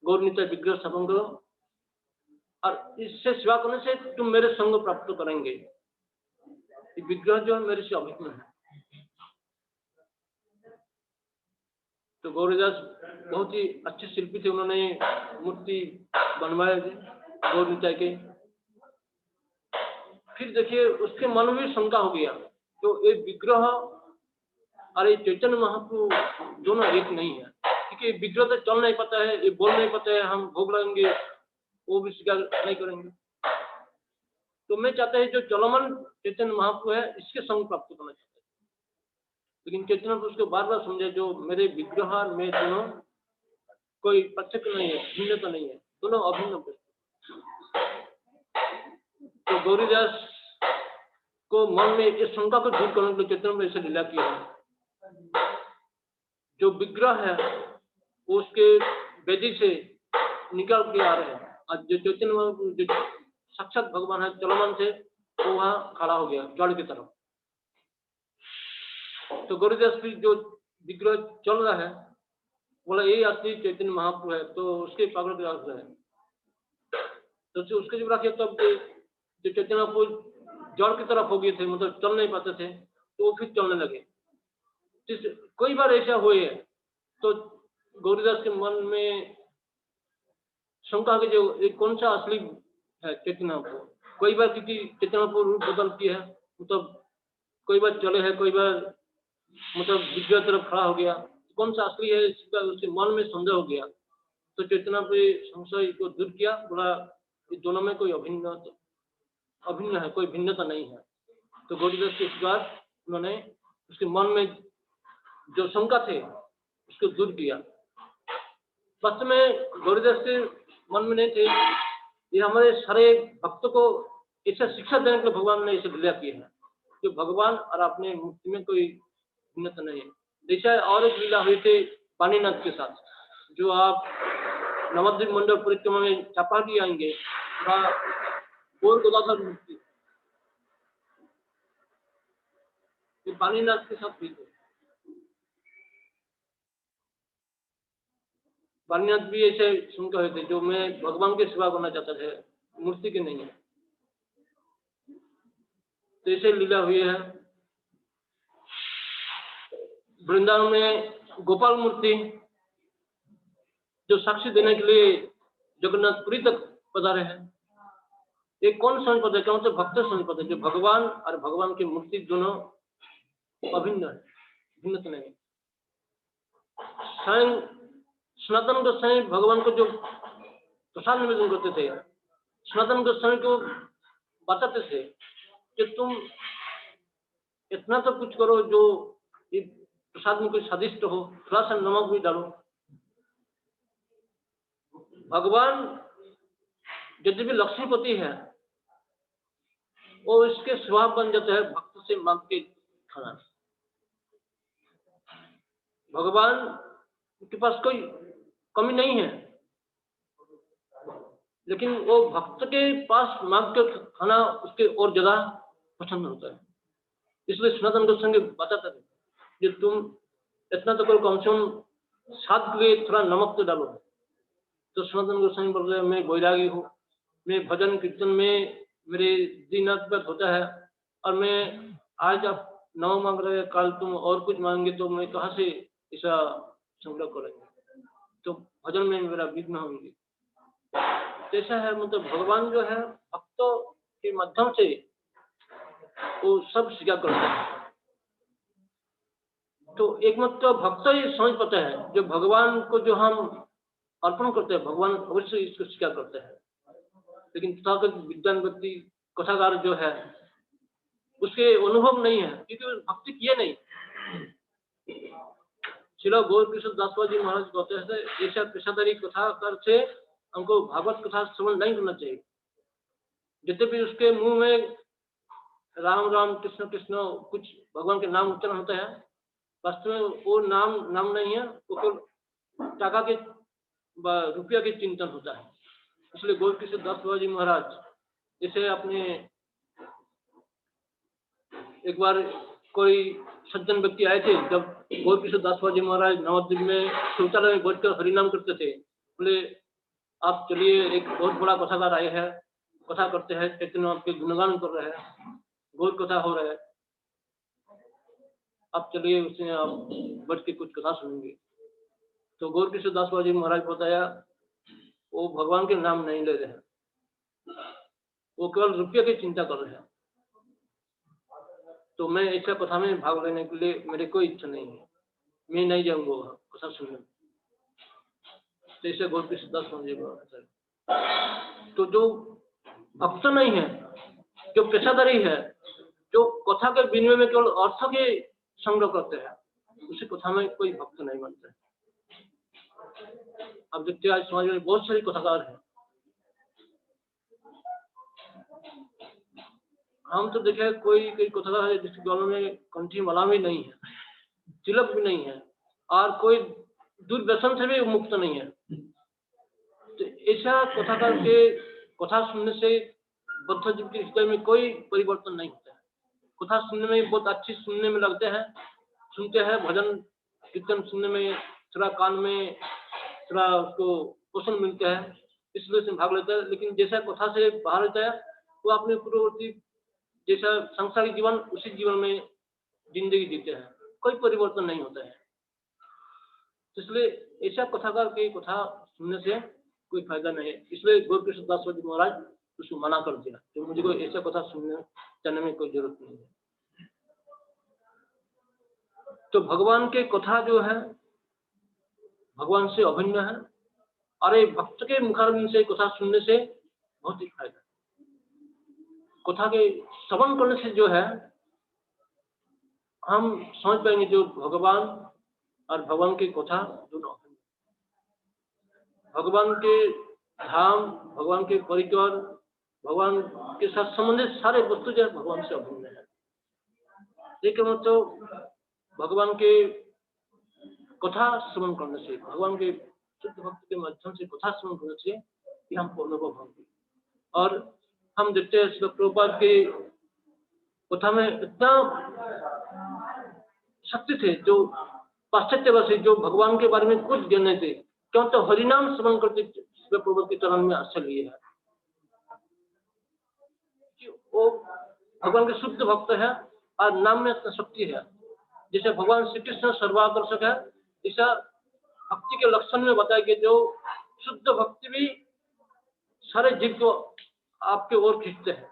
गौरनीता विग्रह स्थापन करो, और इससे सेवा करने से तुम मेरे संग प्राप्त करेंगे। ये विग्रह जो है मेरे से अभिन्न है। तो गौरीदास बहुत ही अच्छे शिल्पी थे, उन्होंने मूर्ति बनवाए थे गौरनीता के। फिर देखिए उसके मन में शंका हो गया, तो एक विग्रह और ये चैतन्य महाप्रभु दोनों एक नहीं है, क्योंकि विग्रह तो चल नहीं पाता है, ये बोल नहीं पाता है, हम भोग लगेंगे वो भी स्वीकार नहीं करेंगे। तो मैं चाहता है जो चलमन चैतन्य महाप्रभु है इसके संग प्राप्त करना चाहता है। लेकिन चैतन्य महाप्रभु उसको बार बार समझे, जो मेरे विग्रह और मैं दोनों कोई पार्थक्य नहीं है, भिन्नता नहीं है, दोनों अभिन्न। तो गौरीदास को मन में इस शंका को दूर करने के लिए चैतन्य में ऐसे लीला किया है। जो विग्रह है वो उसके वेदी से निकल के आ रहे हैं, और जो चैतन्य जो साक्षात भगवान है चलमन से, वो वहां खड़ा हो गया जड़ की तरफ। तो गौरीदास की जो विग्रह चल रहा है, बोला यही असली चैतन्य महाप्रभु है, तो उसके पागल के है। तो उसके जब रखे तब जो चैतन्य महाप्रभु जड़ की तरफ हो गए थे, मतलब चल नहीं पाते थे, तो वो फिर चलने लगे। कई बार ऐसा हुए है, तो गौरीदास के मन में शंका के जो एक कौन सा असली है चैतन्य महाप्रभु। कई बार क्योंकि चैतन्य महाप्रभु रूप बदल किए है, मतलब कई बार चले हैं, कई बार मतलब विग्रह तरफ खड़ा हो गया, कौन सा असली है इसका उसके मन में संदेह हो गया। तो चैतन्य पे संशय को दूर किया, बोला ये दोनों में कोई अभिन्न है, कोई भिन्नता नहीं है। तो गौरीदास के इस बार उन्होंने उसके मन में जो शंका थे उसको दूर किया। वास्तव में गौरीदास के मन में नहीं थे, ये हमारे सारे भक्तों को ऐसा शिक्षा देने के लिए भगवान ने ऐसे लीला की है, कि भगवान और अपने मूर्ति में कोई भिन्नता नहीं है। जैसा और एक लीला हुई थी पानीनाथ के साथ, जो आप नवद्वीप मंडल परिक्रमा में चपाटी आएंगे, और गोदाधर मूर्ति ये पानीनाथ के साथ हुई थी। पानीनाथ भी ऐसे सुनकर हुए थे, जो मैं भगवान की सेवा करना चाहता था, मूर्ति के नहीं है। तो ऐसे लीला हुई है। वृंदावन में गोपाल मूर्ति जो साक्षी देने के लिए जगन्नाथपुरी तक पधारे हैं, ये कौन समझ पाता है? क्या मतलब भक्त समझ पाता है जो भगवान और भगवान की मूर्ति दोनों अभिन्न है, भिन्न तो नहीं। स्वयं सनातन गोस्वामी भगवान को जो प्रसाद निवेदन करते थे, सनातन गोस्वामी को बताते थे कि तुम इतना तो कुछ करो जो ये प्रसाद में कोई स्वादिष्ट हो, थोड़ा सा नमक भी डालो। भगवान यद्यपि लक्ष्मीपति है, वो इसके स्वभाव बन जाता है भक्त से मांग के खाना। भगवान के पास कोई कमी नहीं है, लेकिन वो भक्त के पास मांग के खाना उसके और ज्यादा पसंद होता है। इसलिए सनातन गोस्वामी बताते थे कि तुम इतना तो करो, कम से कम स्वाद के लिए थोड़ा नमक तो डालो। तो सनातन गोस्वामी बोल रहे मैं वैरागी हूँ, मैं भजन कीर्तन में मेरे दिन रात होता है, और मैं आज आप नमक मांग रहे हैं, कल तुम और कुछ मांगे तो मैं कहाँ से ऐसा संग्रह करेंगे, तो भजन में मेरा विघ्न होंगे। जैसा है मतलब भगवान जो है भक्तों के माध्यम से वो सब स्वीकार करते हैं। तो एक मतलब भक्त ही समझ पाता है जो भगवान को जो हम अर्पण करते हैं, भगवान अवश्य इसको स्वीकार करते हैं। लेकिन तथागत विद्वान व्यक्ति कथाकार जो है उसके अनुभव नहीं है, क्योंकि भक्ति किए नहीं। श्रील गौर किशोर दासवार जी महाराज कहते हैं ऐसा पेशादारी कथाकार से हमको भागवत कथा श्रवण नहीं करना चाहिए। यद्यपि उसके मुंह में राम राम कृष्ण कृष्ण कुछ भगवान के नाम उच्चारण होता है, वास्तव में वो नाम नहीं है, वो केवल टाका के रुपया के चिंतन होता है। इसलिए गौर किशोर दासवार जी महाराज जैसे अपने एक बार कोई सज्जन व्यक्ति आए थे, जब गौर किशोर दासवार जी महाराज नवद्वीप में शौचालय में बैठकर हरिनाम करते थे, बोले आप चलिए, एक बहुत बड़ा कथाकार आए हैं, कथा करते हैं, चैतन्य आपके गुणगान कर रहे हैं, गौर कथा हो रहा है, आप चलिए उसमें आप बैठ के कुछ कथा सुनेंगे। तो गौर किशोर दासवार जी महाराज बताया वो भगवान के नाम नहीं ले रहे हैं, वो केवल रुपये की चिंता कर रहे हैं। तो मैं ऐसा कथा में भाग लेने के लिए मेरी कोई इच्छा नहीं है, मैं नहीं जाऊंगा कथा सुनने। तो ऐसे गौर किशोर दासवार जी महाराज। तो जो भक्त नहीं है, जो पेशादारी है, जो कथा के विनिमय में केवल अर्थ के संग्रह करते हैं, उसी कथा में कोई भक्त नहीं बनता है। अब देखते हैं आज समाज में बहुत सारे कथाकार हैं, हम तो देखे कोई कथाकार है जिसके गलों में कंठी माला भी नहीं है, तिलक भी नहीं है, और कोई दुर्व्यसन से भी मुक्त नहीं है। तो ऐसा कथाकार के कथा सुनने से बद्ध जीव के हृदय में कोई परिवर्तन नहीं होता है। कथा सुनने में बहुत अच्छी सुनने में लगते हैं, सुनते हैं, भजन कीर्तन सुनने में थोड़ा कान में थोड़ा उसको पोषण मिलता है, इसलिए से भाग लेता है। लेकिन जैसा कथा से बाहर रहता है वो अपने पूर्ववर्ती जैसा सांसारिक जीवन उसी जीवन में जिंदगी जीते हैं, कोई परिवर्तन नहीं होता है। इसलिए ऐसा कथाकार की कथा सुनने से कोई फायदा नहीं है। इसलिए गौर किशोर दासवार जी महाराज उसको मना कर दिया कि मुझे कोई ऐसा कथा सुनने जाने में कोई जरूरत नहीं है। तो भगवान के कथा जो है भगवान से अभिन्न है, और ये भक्त के मुखारविंद से कथा सुनने से बहुत ही फायदा। कथा के श्रवण करने से जो है हम समझ पाएंगे जो भगवान और भगवान की कथा दोनों अभिन्न। भगवान के धाम, भगवान के परिकर, भगवान के साथ संबंधित सारे वस्तु जो है भगवान से अभिन्न है। लेकिन मतलब भगवान के कथा श्रवण करने से, भगवान के शुद्ध भक्त के माध्यम से कथा श्रवण करने से ये हमको अनुभव होंगे। और हम देखते हैं श्रील प्रभुपाद के कथा में इतना शक्ति थे, जो पाश्चात्यवासी जो भगवान के बारे में कुछ ज्ञान नहीं थे, क्यों तो हरिनाम श्रवण करके श्रील प्रभुपाद के चरण में आश्रय लिए है। वो भगवान के शुद्ध भक्त है और नाम में इतना शक्ति है। जैसे भगवान श्री कृष्ण सर्वाकर्षक है, ऐसा भक्ति के लक्षण में बताया कि जो शुद्ध भक्ति भी सारे जीव को आपके ओर खींचते हैं।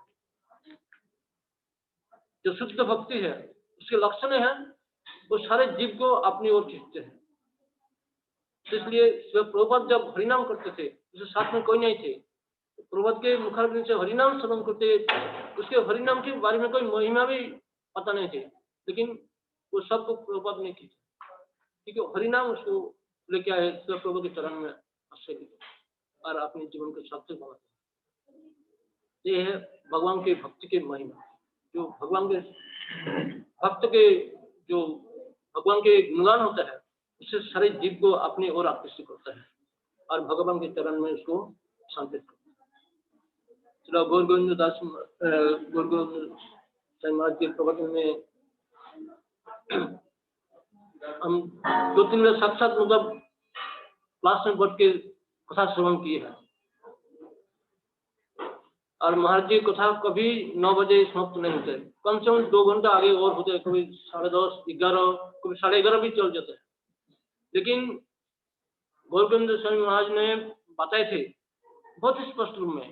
जो शुद्ध भक्ति है उसके लक्षण है वो सारे जीव को अपनी ओर खींचते हैं। इसलिए शिल प्रभुपाद जब हरिनाम करते थे, उसके साथ में कोई नहीं थे, प्रभुपाद के मुखारविंद से हरिनाम श्रवण करते, उसके हरिनाम के बारे में कोई महिमा भी पता नहीं थे, लेकिन वो सबको प्रभुपाद ने की, क्योंकि हरिनाम उसको लेके आए शिल प्रभु के चरण में आश्रय दिए और अपने जीवन को सार्थक बनाते। ये है भगवान के भक्ति के महिमा, जो भगवान के भक्त के जो भगवान के गुणगान होता है उससे सारे जीव को अपनी ओर आकर्षित करता है और भगवान के चरण में उसको शांतित करता है। चलो गौर गोविंद दास गौर गोविंद महाराज के प्रवचन में हम 2-3 मिनट साक्षात मतलब क्लास में बैठ के कथा श्रवण किए हैं और महाराज जी कथा कभी 9 बजे समाप्त नहीं होते, कम से कम 2 घंटा आगे और होते, कभी 10:30, 11, कभी 11:30 भी चल जाते हैं। लेकिन गौरगोविंद स्वामी महाराज ने बताए थे बहुत ही स्पष्ट रूप में,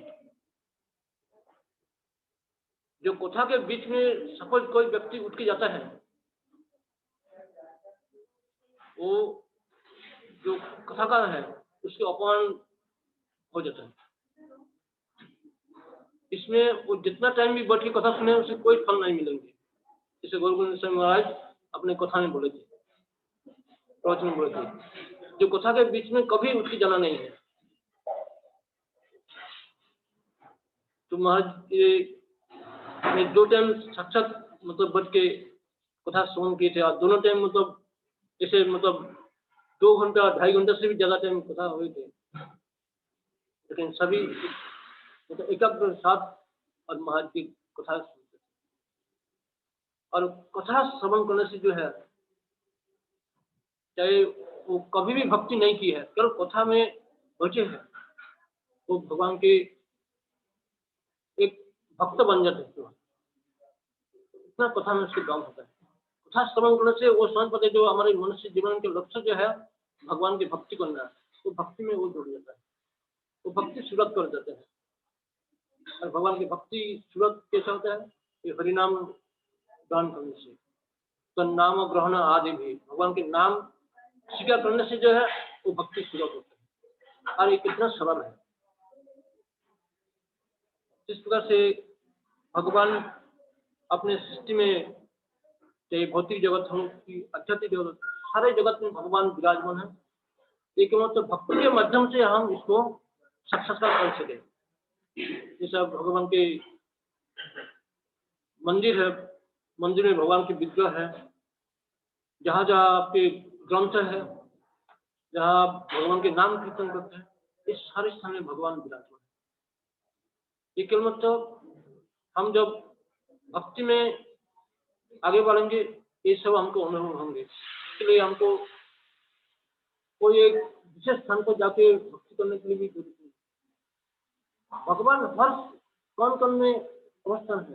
जो कथा के बीच में सपोज कोई व्यक्ति उठ के जाता है, वो जो कथाकार है उसके अपमान हो जाता है। इसमें वो जितना टाइम भी बैठ के कथा सुने उसे कोई फल नहीं मिलेंगे। जैसे गौरगोविंद स्वामी महाराज अपने कथा में बोले थे, प्रवचन में बोले थे, जो कथा के बीच में कभी उठ के जाना नहीं है। तो महाराज ये 2 टाइम साक्षात मतलब बैठ के कथा श्रवण किए थे और दोनों टाइम मतलब ऐसे मतलब 2 घंटा 2.5 घंटा से भी ज्यादा टाइम कथा हुए थे, लेकिन सभी मतलब एकाग्र साथ और महाराज की कथा सुनते थे। और कथा श्रवण करने से जो है, चाहे वो कभी भी भक्ति नहीं की है, केवल कथा में बचे हैं, वो भगवान के एक भक्त बन जाते हैं। इतना कथा में उसके गाँव होता है। कथा श्रवण करने से वो समझ पाते जो हमारे मनुष्य जीवन के लक्ष्य जो है भगवान की भक्ति करना है, तो भक्ति में वो जुड़ जाता है, वो भक्ति सूरत कर देते हैं। और भगवान की भक्ति सूरत कैसा होता है, ये हरिनाम गान करने से, तो नाम ग्रहण आदि भी भगवान के नाम स्वीकार करने से जो है वो भक्ति सूरत होता है। और ये कितना सरल है। जिस प्रकार से भगवान अपने सृष्टि में, चाहे भौतिक जगत हो कि आध्यात्मिक जगत, सारे जगत में भगवान विराजमान है, लेकिन मतलब भक्ति के माध्यम से हम इसको साक्षात्कार कर सके। जैसा भगवान के मंदिर है, मंदिर में भगवान की विग्रह है, जहाँ जहाँ आपके ग्रंथ है, जहाँ आप भगवान के नाम कीर्तन करते हैं, इस सारे स्थान में भगवान विराजमान है। ये केवल मतलब हम जब भक्ति में आगे बढ़ेंगे ये सब हमको अनुभव होंगे। इसलिए हमको कोई एक विशेष स्थान पर जाके भक्ति करने के लिए भी जरूरत नहीं। भगवान हर कौन कौन में अवस्थान है,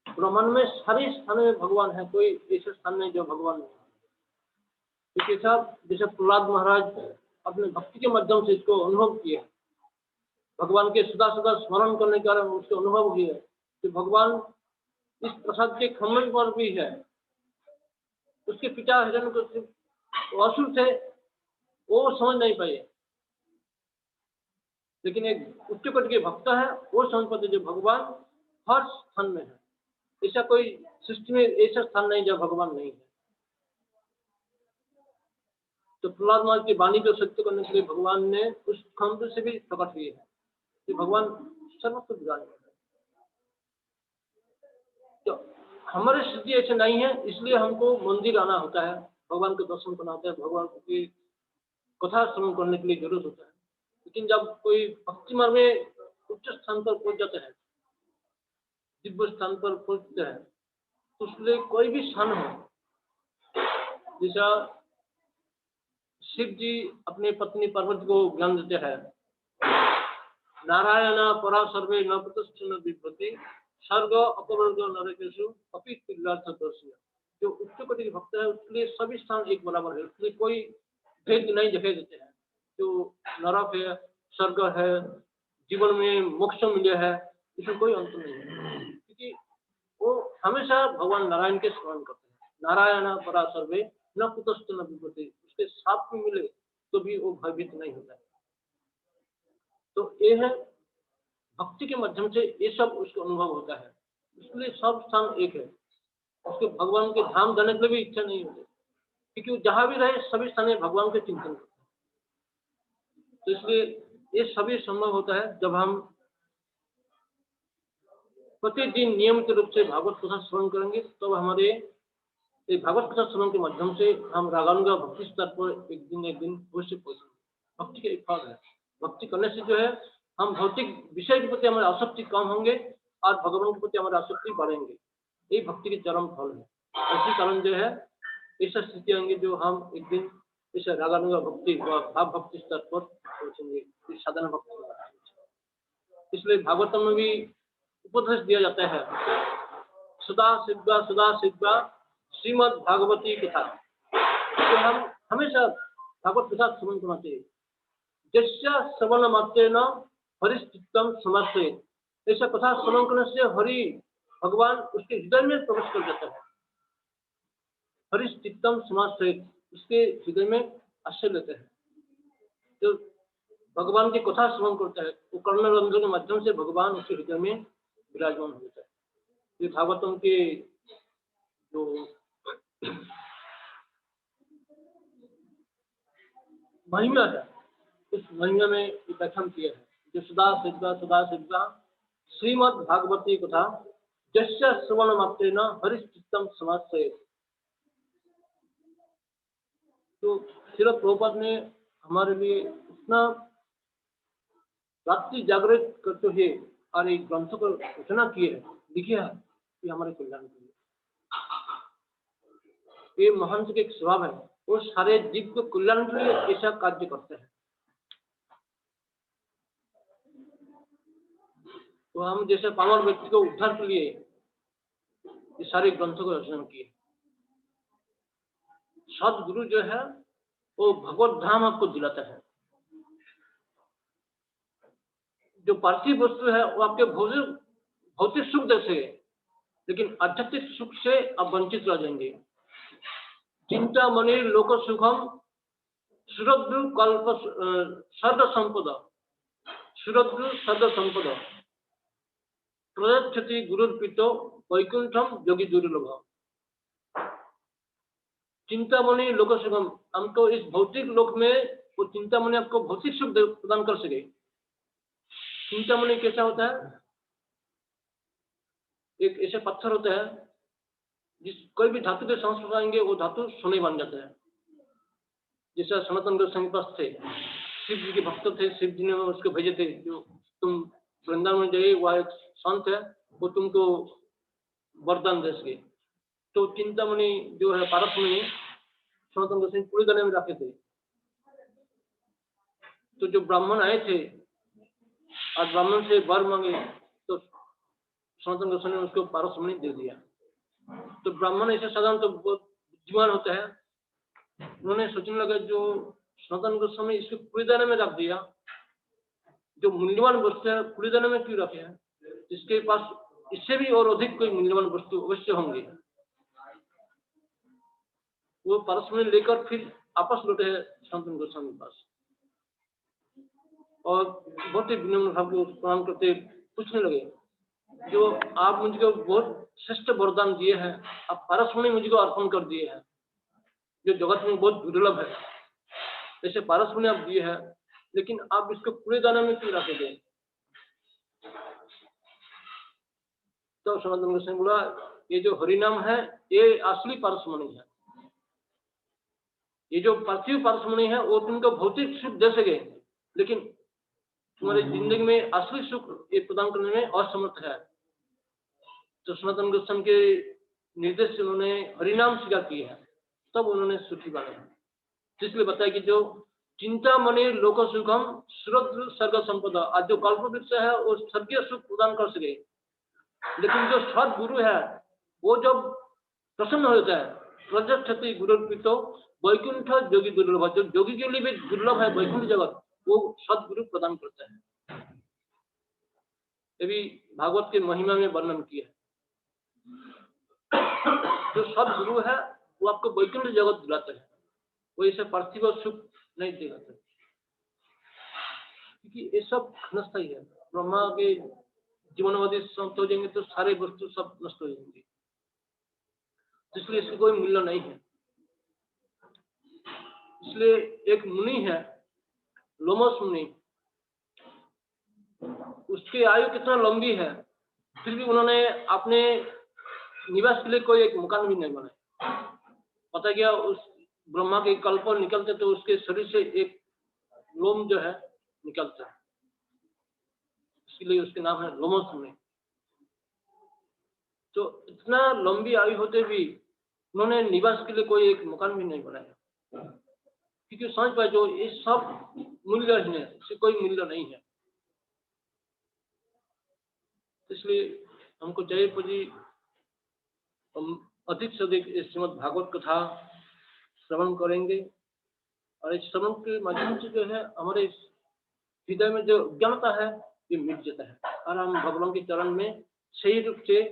ब्रह्मांड में सारे स्थान में भगवान है, कोई ऐसे स्थान नहीं जो भगवान नहीं। इसके साथ जैसे प्रहलाद महाराज अपने भक्ति के माध्यम से इसको अनुभव किए, भगवान के सदा सदा स्मरण करने के कारण उसको अनुभव हुए कि भगवान इस प्रसाद के खंडन पर भी है। उसके पिता हिरण्यकशिपु असुर थे, वो समझ नहीं पाए, लेकिन एक उच्च कोटि के भक्त है वो समझ पाते जो भगवान हर स्थान में है। ऐसा कोई सृष्टि में ऐसा स्थान नहीं जहाँ भगवान नहीं है। तो प्रहलाद महाराज की वाणी को सत्य करने के लिए भगवान ने उस खंड से भी प्रकट हुए है कि भगवान सर्वत्र विराजमान है। तो हमारी स्थिति ऐसे नहीं है, इसलिए हमको मंदिर आना होता है, भगवान के दर्शन करना होता है, भगवान की कथा श्रवण करने के लिए जरूरत होता है। लेकिन जब कोई भक्ति मार्ग में उच्च स्थान पर पहुंच जाता है, दिव्य स्थान पर पहुंचते हैं, तो उसके कोई भी स्थान हो, जैसा शिव जी अपने पत्नी पार्वती को ज्ञान देते हैं, नारायण परा सर्वे न प्रतिष्ठिन विभ्रति सर्ग अपवर्ग नरकेषु अपि तुल्यार्थदर्शी। जो उच्च कोटि के भक्त है उसके लिए सभी स्थान एक बराबर है, उसके कोई भेद नहीं दिखाई देते हैं। जो नरक है, स्वर्ग है, जीवन में मोक्ष मिले है, इसमें कोई अंत नहीं है, क्योंकि वो हमेशा भगवान नारायण के स्मरण करते हैं। नारायण परा सर्वे न कुतस्थ न विपत्ति, उसके साथ में मिले तो भी वो भयभीत नहीं होता है। तो ये है भक्ति के माध्यम से ये सब उसको अनुभव होता है, इसलिए सब स्थान एक है। उसके भगवान के धाम जाने के लिए भी इच्छा नहीं होती, क्योंकि वो जहाँ भी रहे सभी स्थान में भगवान के चिंतन करते हैं। तो इसलिए ये सभी संभव होता है जब हम प्रतिदिन नियमित रूप से भागवत कथा श्रवण करेंगे, तब हमारे ये भागवत कथा श्रवण के माध्यम से हम रागानुगा भक्ति स्तर पर एक दिन अवश्य पहुंचेंगे। भक्ति के एक फल है, भक्ति करने से जो है हम भौतिक विषय के प्रति हमारी आसक्ति कम होंगे और भगवान के प्रति हमारी आसक्ति बढ़ेंगे। ये भक्ति के चरम फल है। इसी कारण जो है ऐसा स्थिति आएंगे जो हम एक दिन इस रागानुगा भक्ति व भाव भक्ति स्तर पर पहुंचेंगे, इस साधना भक्ति। इसलिए भागवतम में भी उपदेश दिया जाता है, सदा सिद्धा श्रीमद् भागवती कथा। तो हम हमेशा भागवत कथा श्रवण करना चाहिए। जस्या श्रवण मात्रेण हरिश्चित्तम समर्पयेत्, ऐसा कथा श्रवण करने से हरि भगवान उसके हृदय में प्रवेश कर जाता है। हरिश्चित्तम समर्पयेत्, उसके हृदय में आश्रय लेते हैं। जो भगवान की कथा श्रवण करता है वो कर्णरंजन के माध्यम से भगवान उसके हृदय में विराजमान होता है। ये भागवतम के जो महिमा है, उस महिमा में व्याख्यान किया है, जो सदा सिद्धा श्रीमद् भागवती कथा जस्य श्रवण मात्रेण हरिश्चित्तम समाश्रयेत्। तो श्रील प्रभुपाद ने हमारे लिए इतना रात्रि जागृत करते हुए और एक ग्रंथ को रचना की है, लिखी है कि हमारे कल्याण के लिए। ये महंत के एक स्वभाव है, वो सारे जीव को कल्याण के लिए ऐसा कार्य करते हैं। तो हम जैसे पामर व्यक्ति को उद्धार के लिए ये सारे ग्रंथों को रचना किए। सदगुरु जो है वो भगवत धाम आपको दिलाता है। जो पार्थिव वस्तु है वो आपके भौतिक सुख दे सके, लेकिन आध्यात्मिक सुख से आप वंचित रह जाएंगे। चिंता मणि लोक सुखम सुरद्रु कल्प सर्द संपद, सुरद्रु सर्द संपद प्रयच्छति गुरुर्पितो वैकुंठम योगी दुर्लभ। चिंतामणि लोक सुखम, हमको इस भौतिक लोक में वो चिंतामणि आपको भौतिक सुख प्रदान कर सके। चिंतामणि कैसा होता है? एक ऐसे पत्थर होता है जिस कोई भी धातु के संस्पर्श आएंगे वो धातु सोने बन जाता है। जैसा सनातन गोस्वामी पास थे, शिव जी के भक्त थे, शिव जी ने उसको भेजे थे, जो तुम वृंदावन में जाइए, वह एक संत है, वो तुमको वरदान दे सके। तो चिंतामणि जो है पारसमणि सनातन गोस्वामी पूरे गले में रखे थे। तो जो ब्राह्मण आए थे और ब्राह्मण से वर मांगे तो सनातन गोस्वामी ने उसको पारसमणि दे दिया। तो ब्राह्मण ऐसे साधारण तो बहुत बुद्धिमान होता है, उन्होंने सोचने लगा जो सनातन गोस्वामी इसको कूड़ेदान में रख दिया, जो मूल्यवान वस्तु है कूड़ेदान में क्यों रखे हैं, इसके पास इससे भी और अधिक कोई मूल्यवान वस्तु अवश्य होंगे। वो पारसमणि लेकर फिर आपस लौटे हैं सनातन गोस्वामी के पास और बहुत ही विनम्र भाव को प्रणाम करते पूछने लगे, जो आप मुझको बहुत श्रेष्ठ वरदान दिए हैं, आप पारसमणि मुझको अर्पण कर दिए हैं, जो जगत में बहुत दुर्लभ है, ऐसे पारसमणि आप दिए हैं, लेकिन आप इसको कूड़ेदान में क्यों रखे गए? तो सनातन गोस्वामी बोला, ये जो हरिनाम है ये असली पारसमणि है। ये जो पार्थिव पारसमणि है वो तुमको भौतिक सुख दे सके, लेकिन तुम्हारी जिंदगी में असली सुख ये प्रदान करने में असमर्थ है। तो सनातन गोस्वामी के निर्देश से उन्होंने हरिनाम स्वीकार किया है, तब उन्होंने सुखी बना। इसलिए बताया कि जो चिंतामणि लोक सुखम सुरद्रु सर्ग संपदा, आज जो कल्प वृक्ष है वो स्वर्गीय सुख प्रदान कर सके, लेकिन जो सदगुरु है वो जब प्रसन्न हो जाता है, प्रजक्षति गुरुर्पितो वैकुंठ योगी दुर्लभ, जो योगी के लिए भी दुर्लभ है वैकुंठ जगत, वो सदगुरु प्रदान करता है। ये भी भागवत के महिमा में वर्णन किया है। जो सब गुरु है वो आपको वैकुंठ जगत दिलाते हैं, वो इसे पार्थिव सुख नहीं दिलाते, क्योंकि ये सब नष्ट ही है। ब्रह्मा के जीवनवादी समाप्त हो जाएंगे तो सारे वस्तु सब नष्ट हो जाएंगे, इसलिए इसका कोई मूल्य नहीं है। इसलिए एक मुनि है, लोमस मुनि, उसकी आयु कितना लंबी है, फिर भी उन्होंने अपने निवास के लिए कोई एक मकान भी नहीं बनाया। पता गया उस ब्रह्मा के कल्प निकलते तो उसके शरीर से एक लोम जो है निकलता है, इसलिए उसके नाम है लोमस मुनि। तो इतना लंबी आयु होते भी उन्होंने निवास के लिए कोई एक मकान भी नहीं बनाया, क्योंकि समझ पाए जो ये सब मूल्यहीन है, इससे कोई मूल्य नहीं है। इसलिए हमको चाहिए पूजी हम अधिक से अधिक इस श्रीमद् भागवत कथा श्रवण करेंगे, और इस श्रवण के माध्यम से जो है हमारे हृदय में जो अज्ञानता है ये मिट जाता है, और हम भगवान के चरण में सही रूप से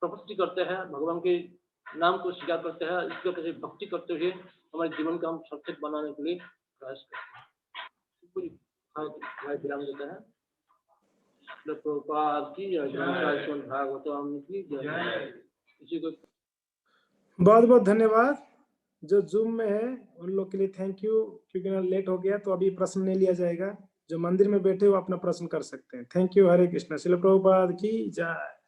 प्रपत्ति करते हैं, भगवान के नाम को स्वीकार करते हैं, इस प्रकार से भक्ति करते हुए हमारे जीवन का हम सार्थक बनाने के लिए प्रयास करते हैं। विराम देता है। प्रभुपाद की जय, भागवतम की जय। किसी को बहुत बहुत धन्यवाद। जो जूम में है उन लोग के लिए थैंक यू, क्योंकि ना लेट हो गया तो अभी प्रश्न नहीं लिया जाएगा। जो मंदिर में बैठे हो अपना प्रश्न कर सकते हैं। Thank you. हरे कृष्ण। श्रील प्रभुपाद की जय।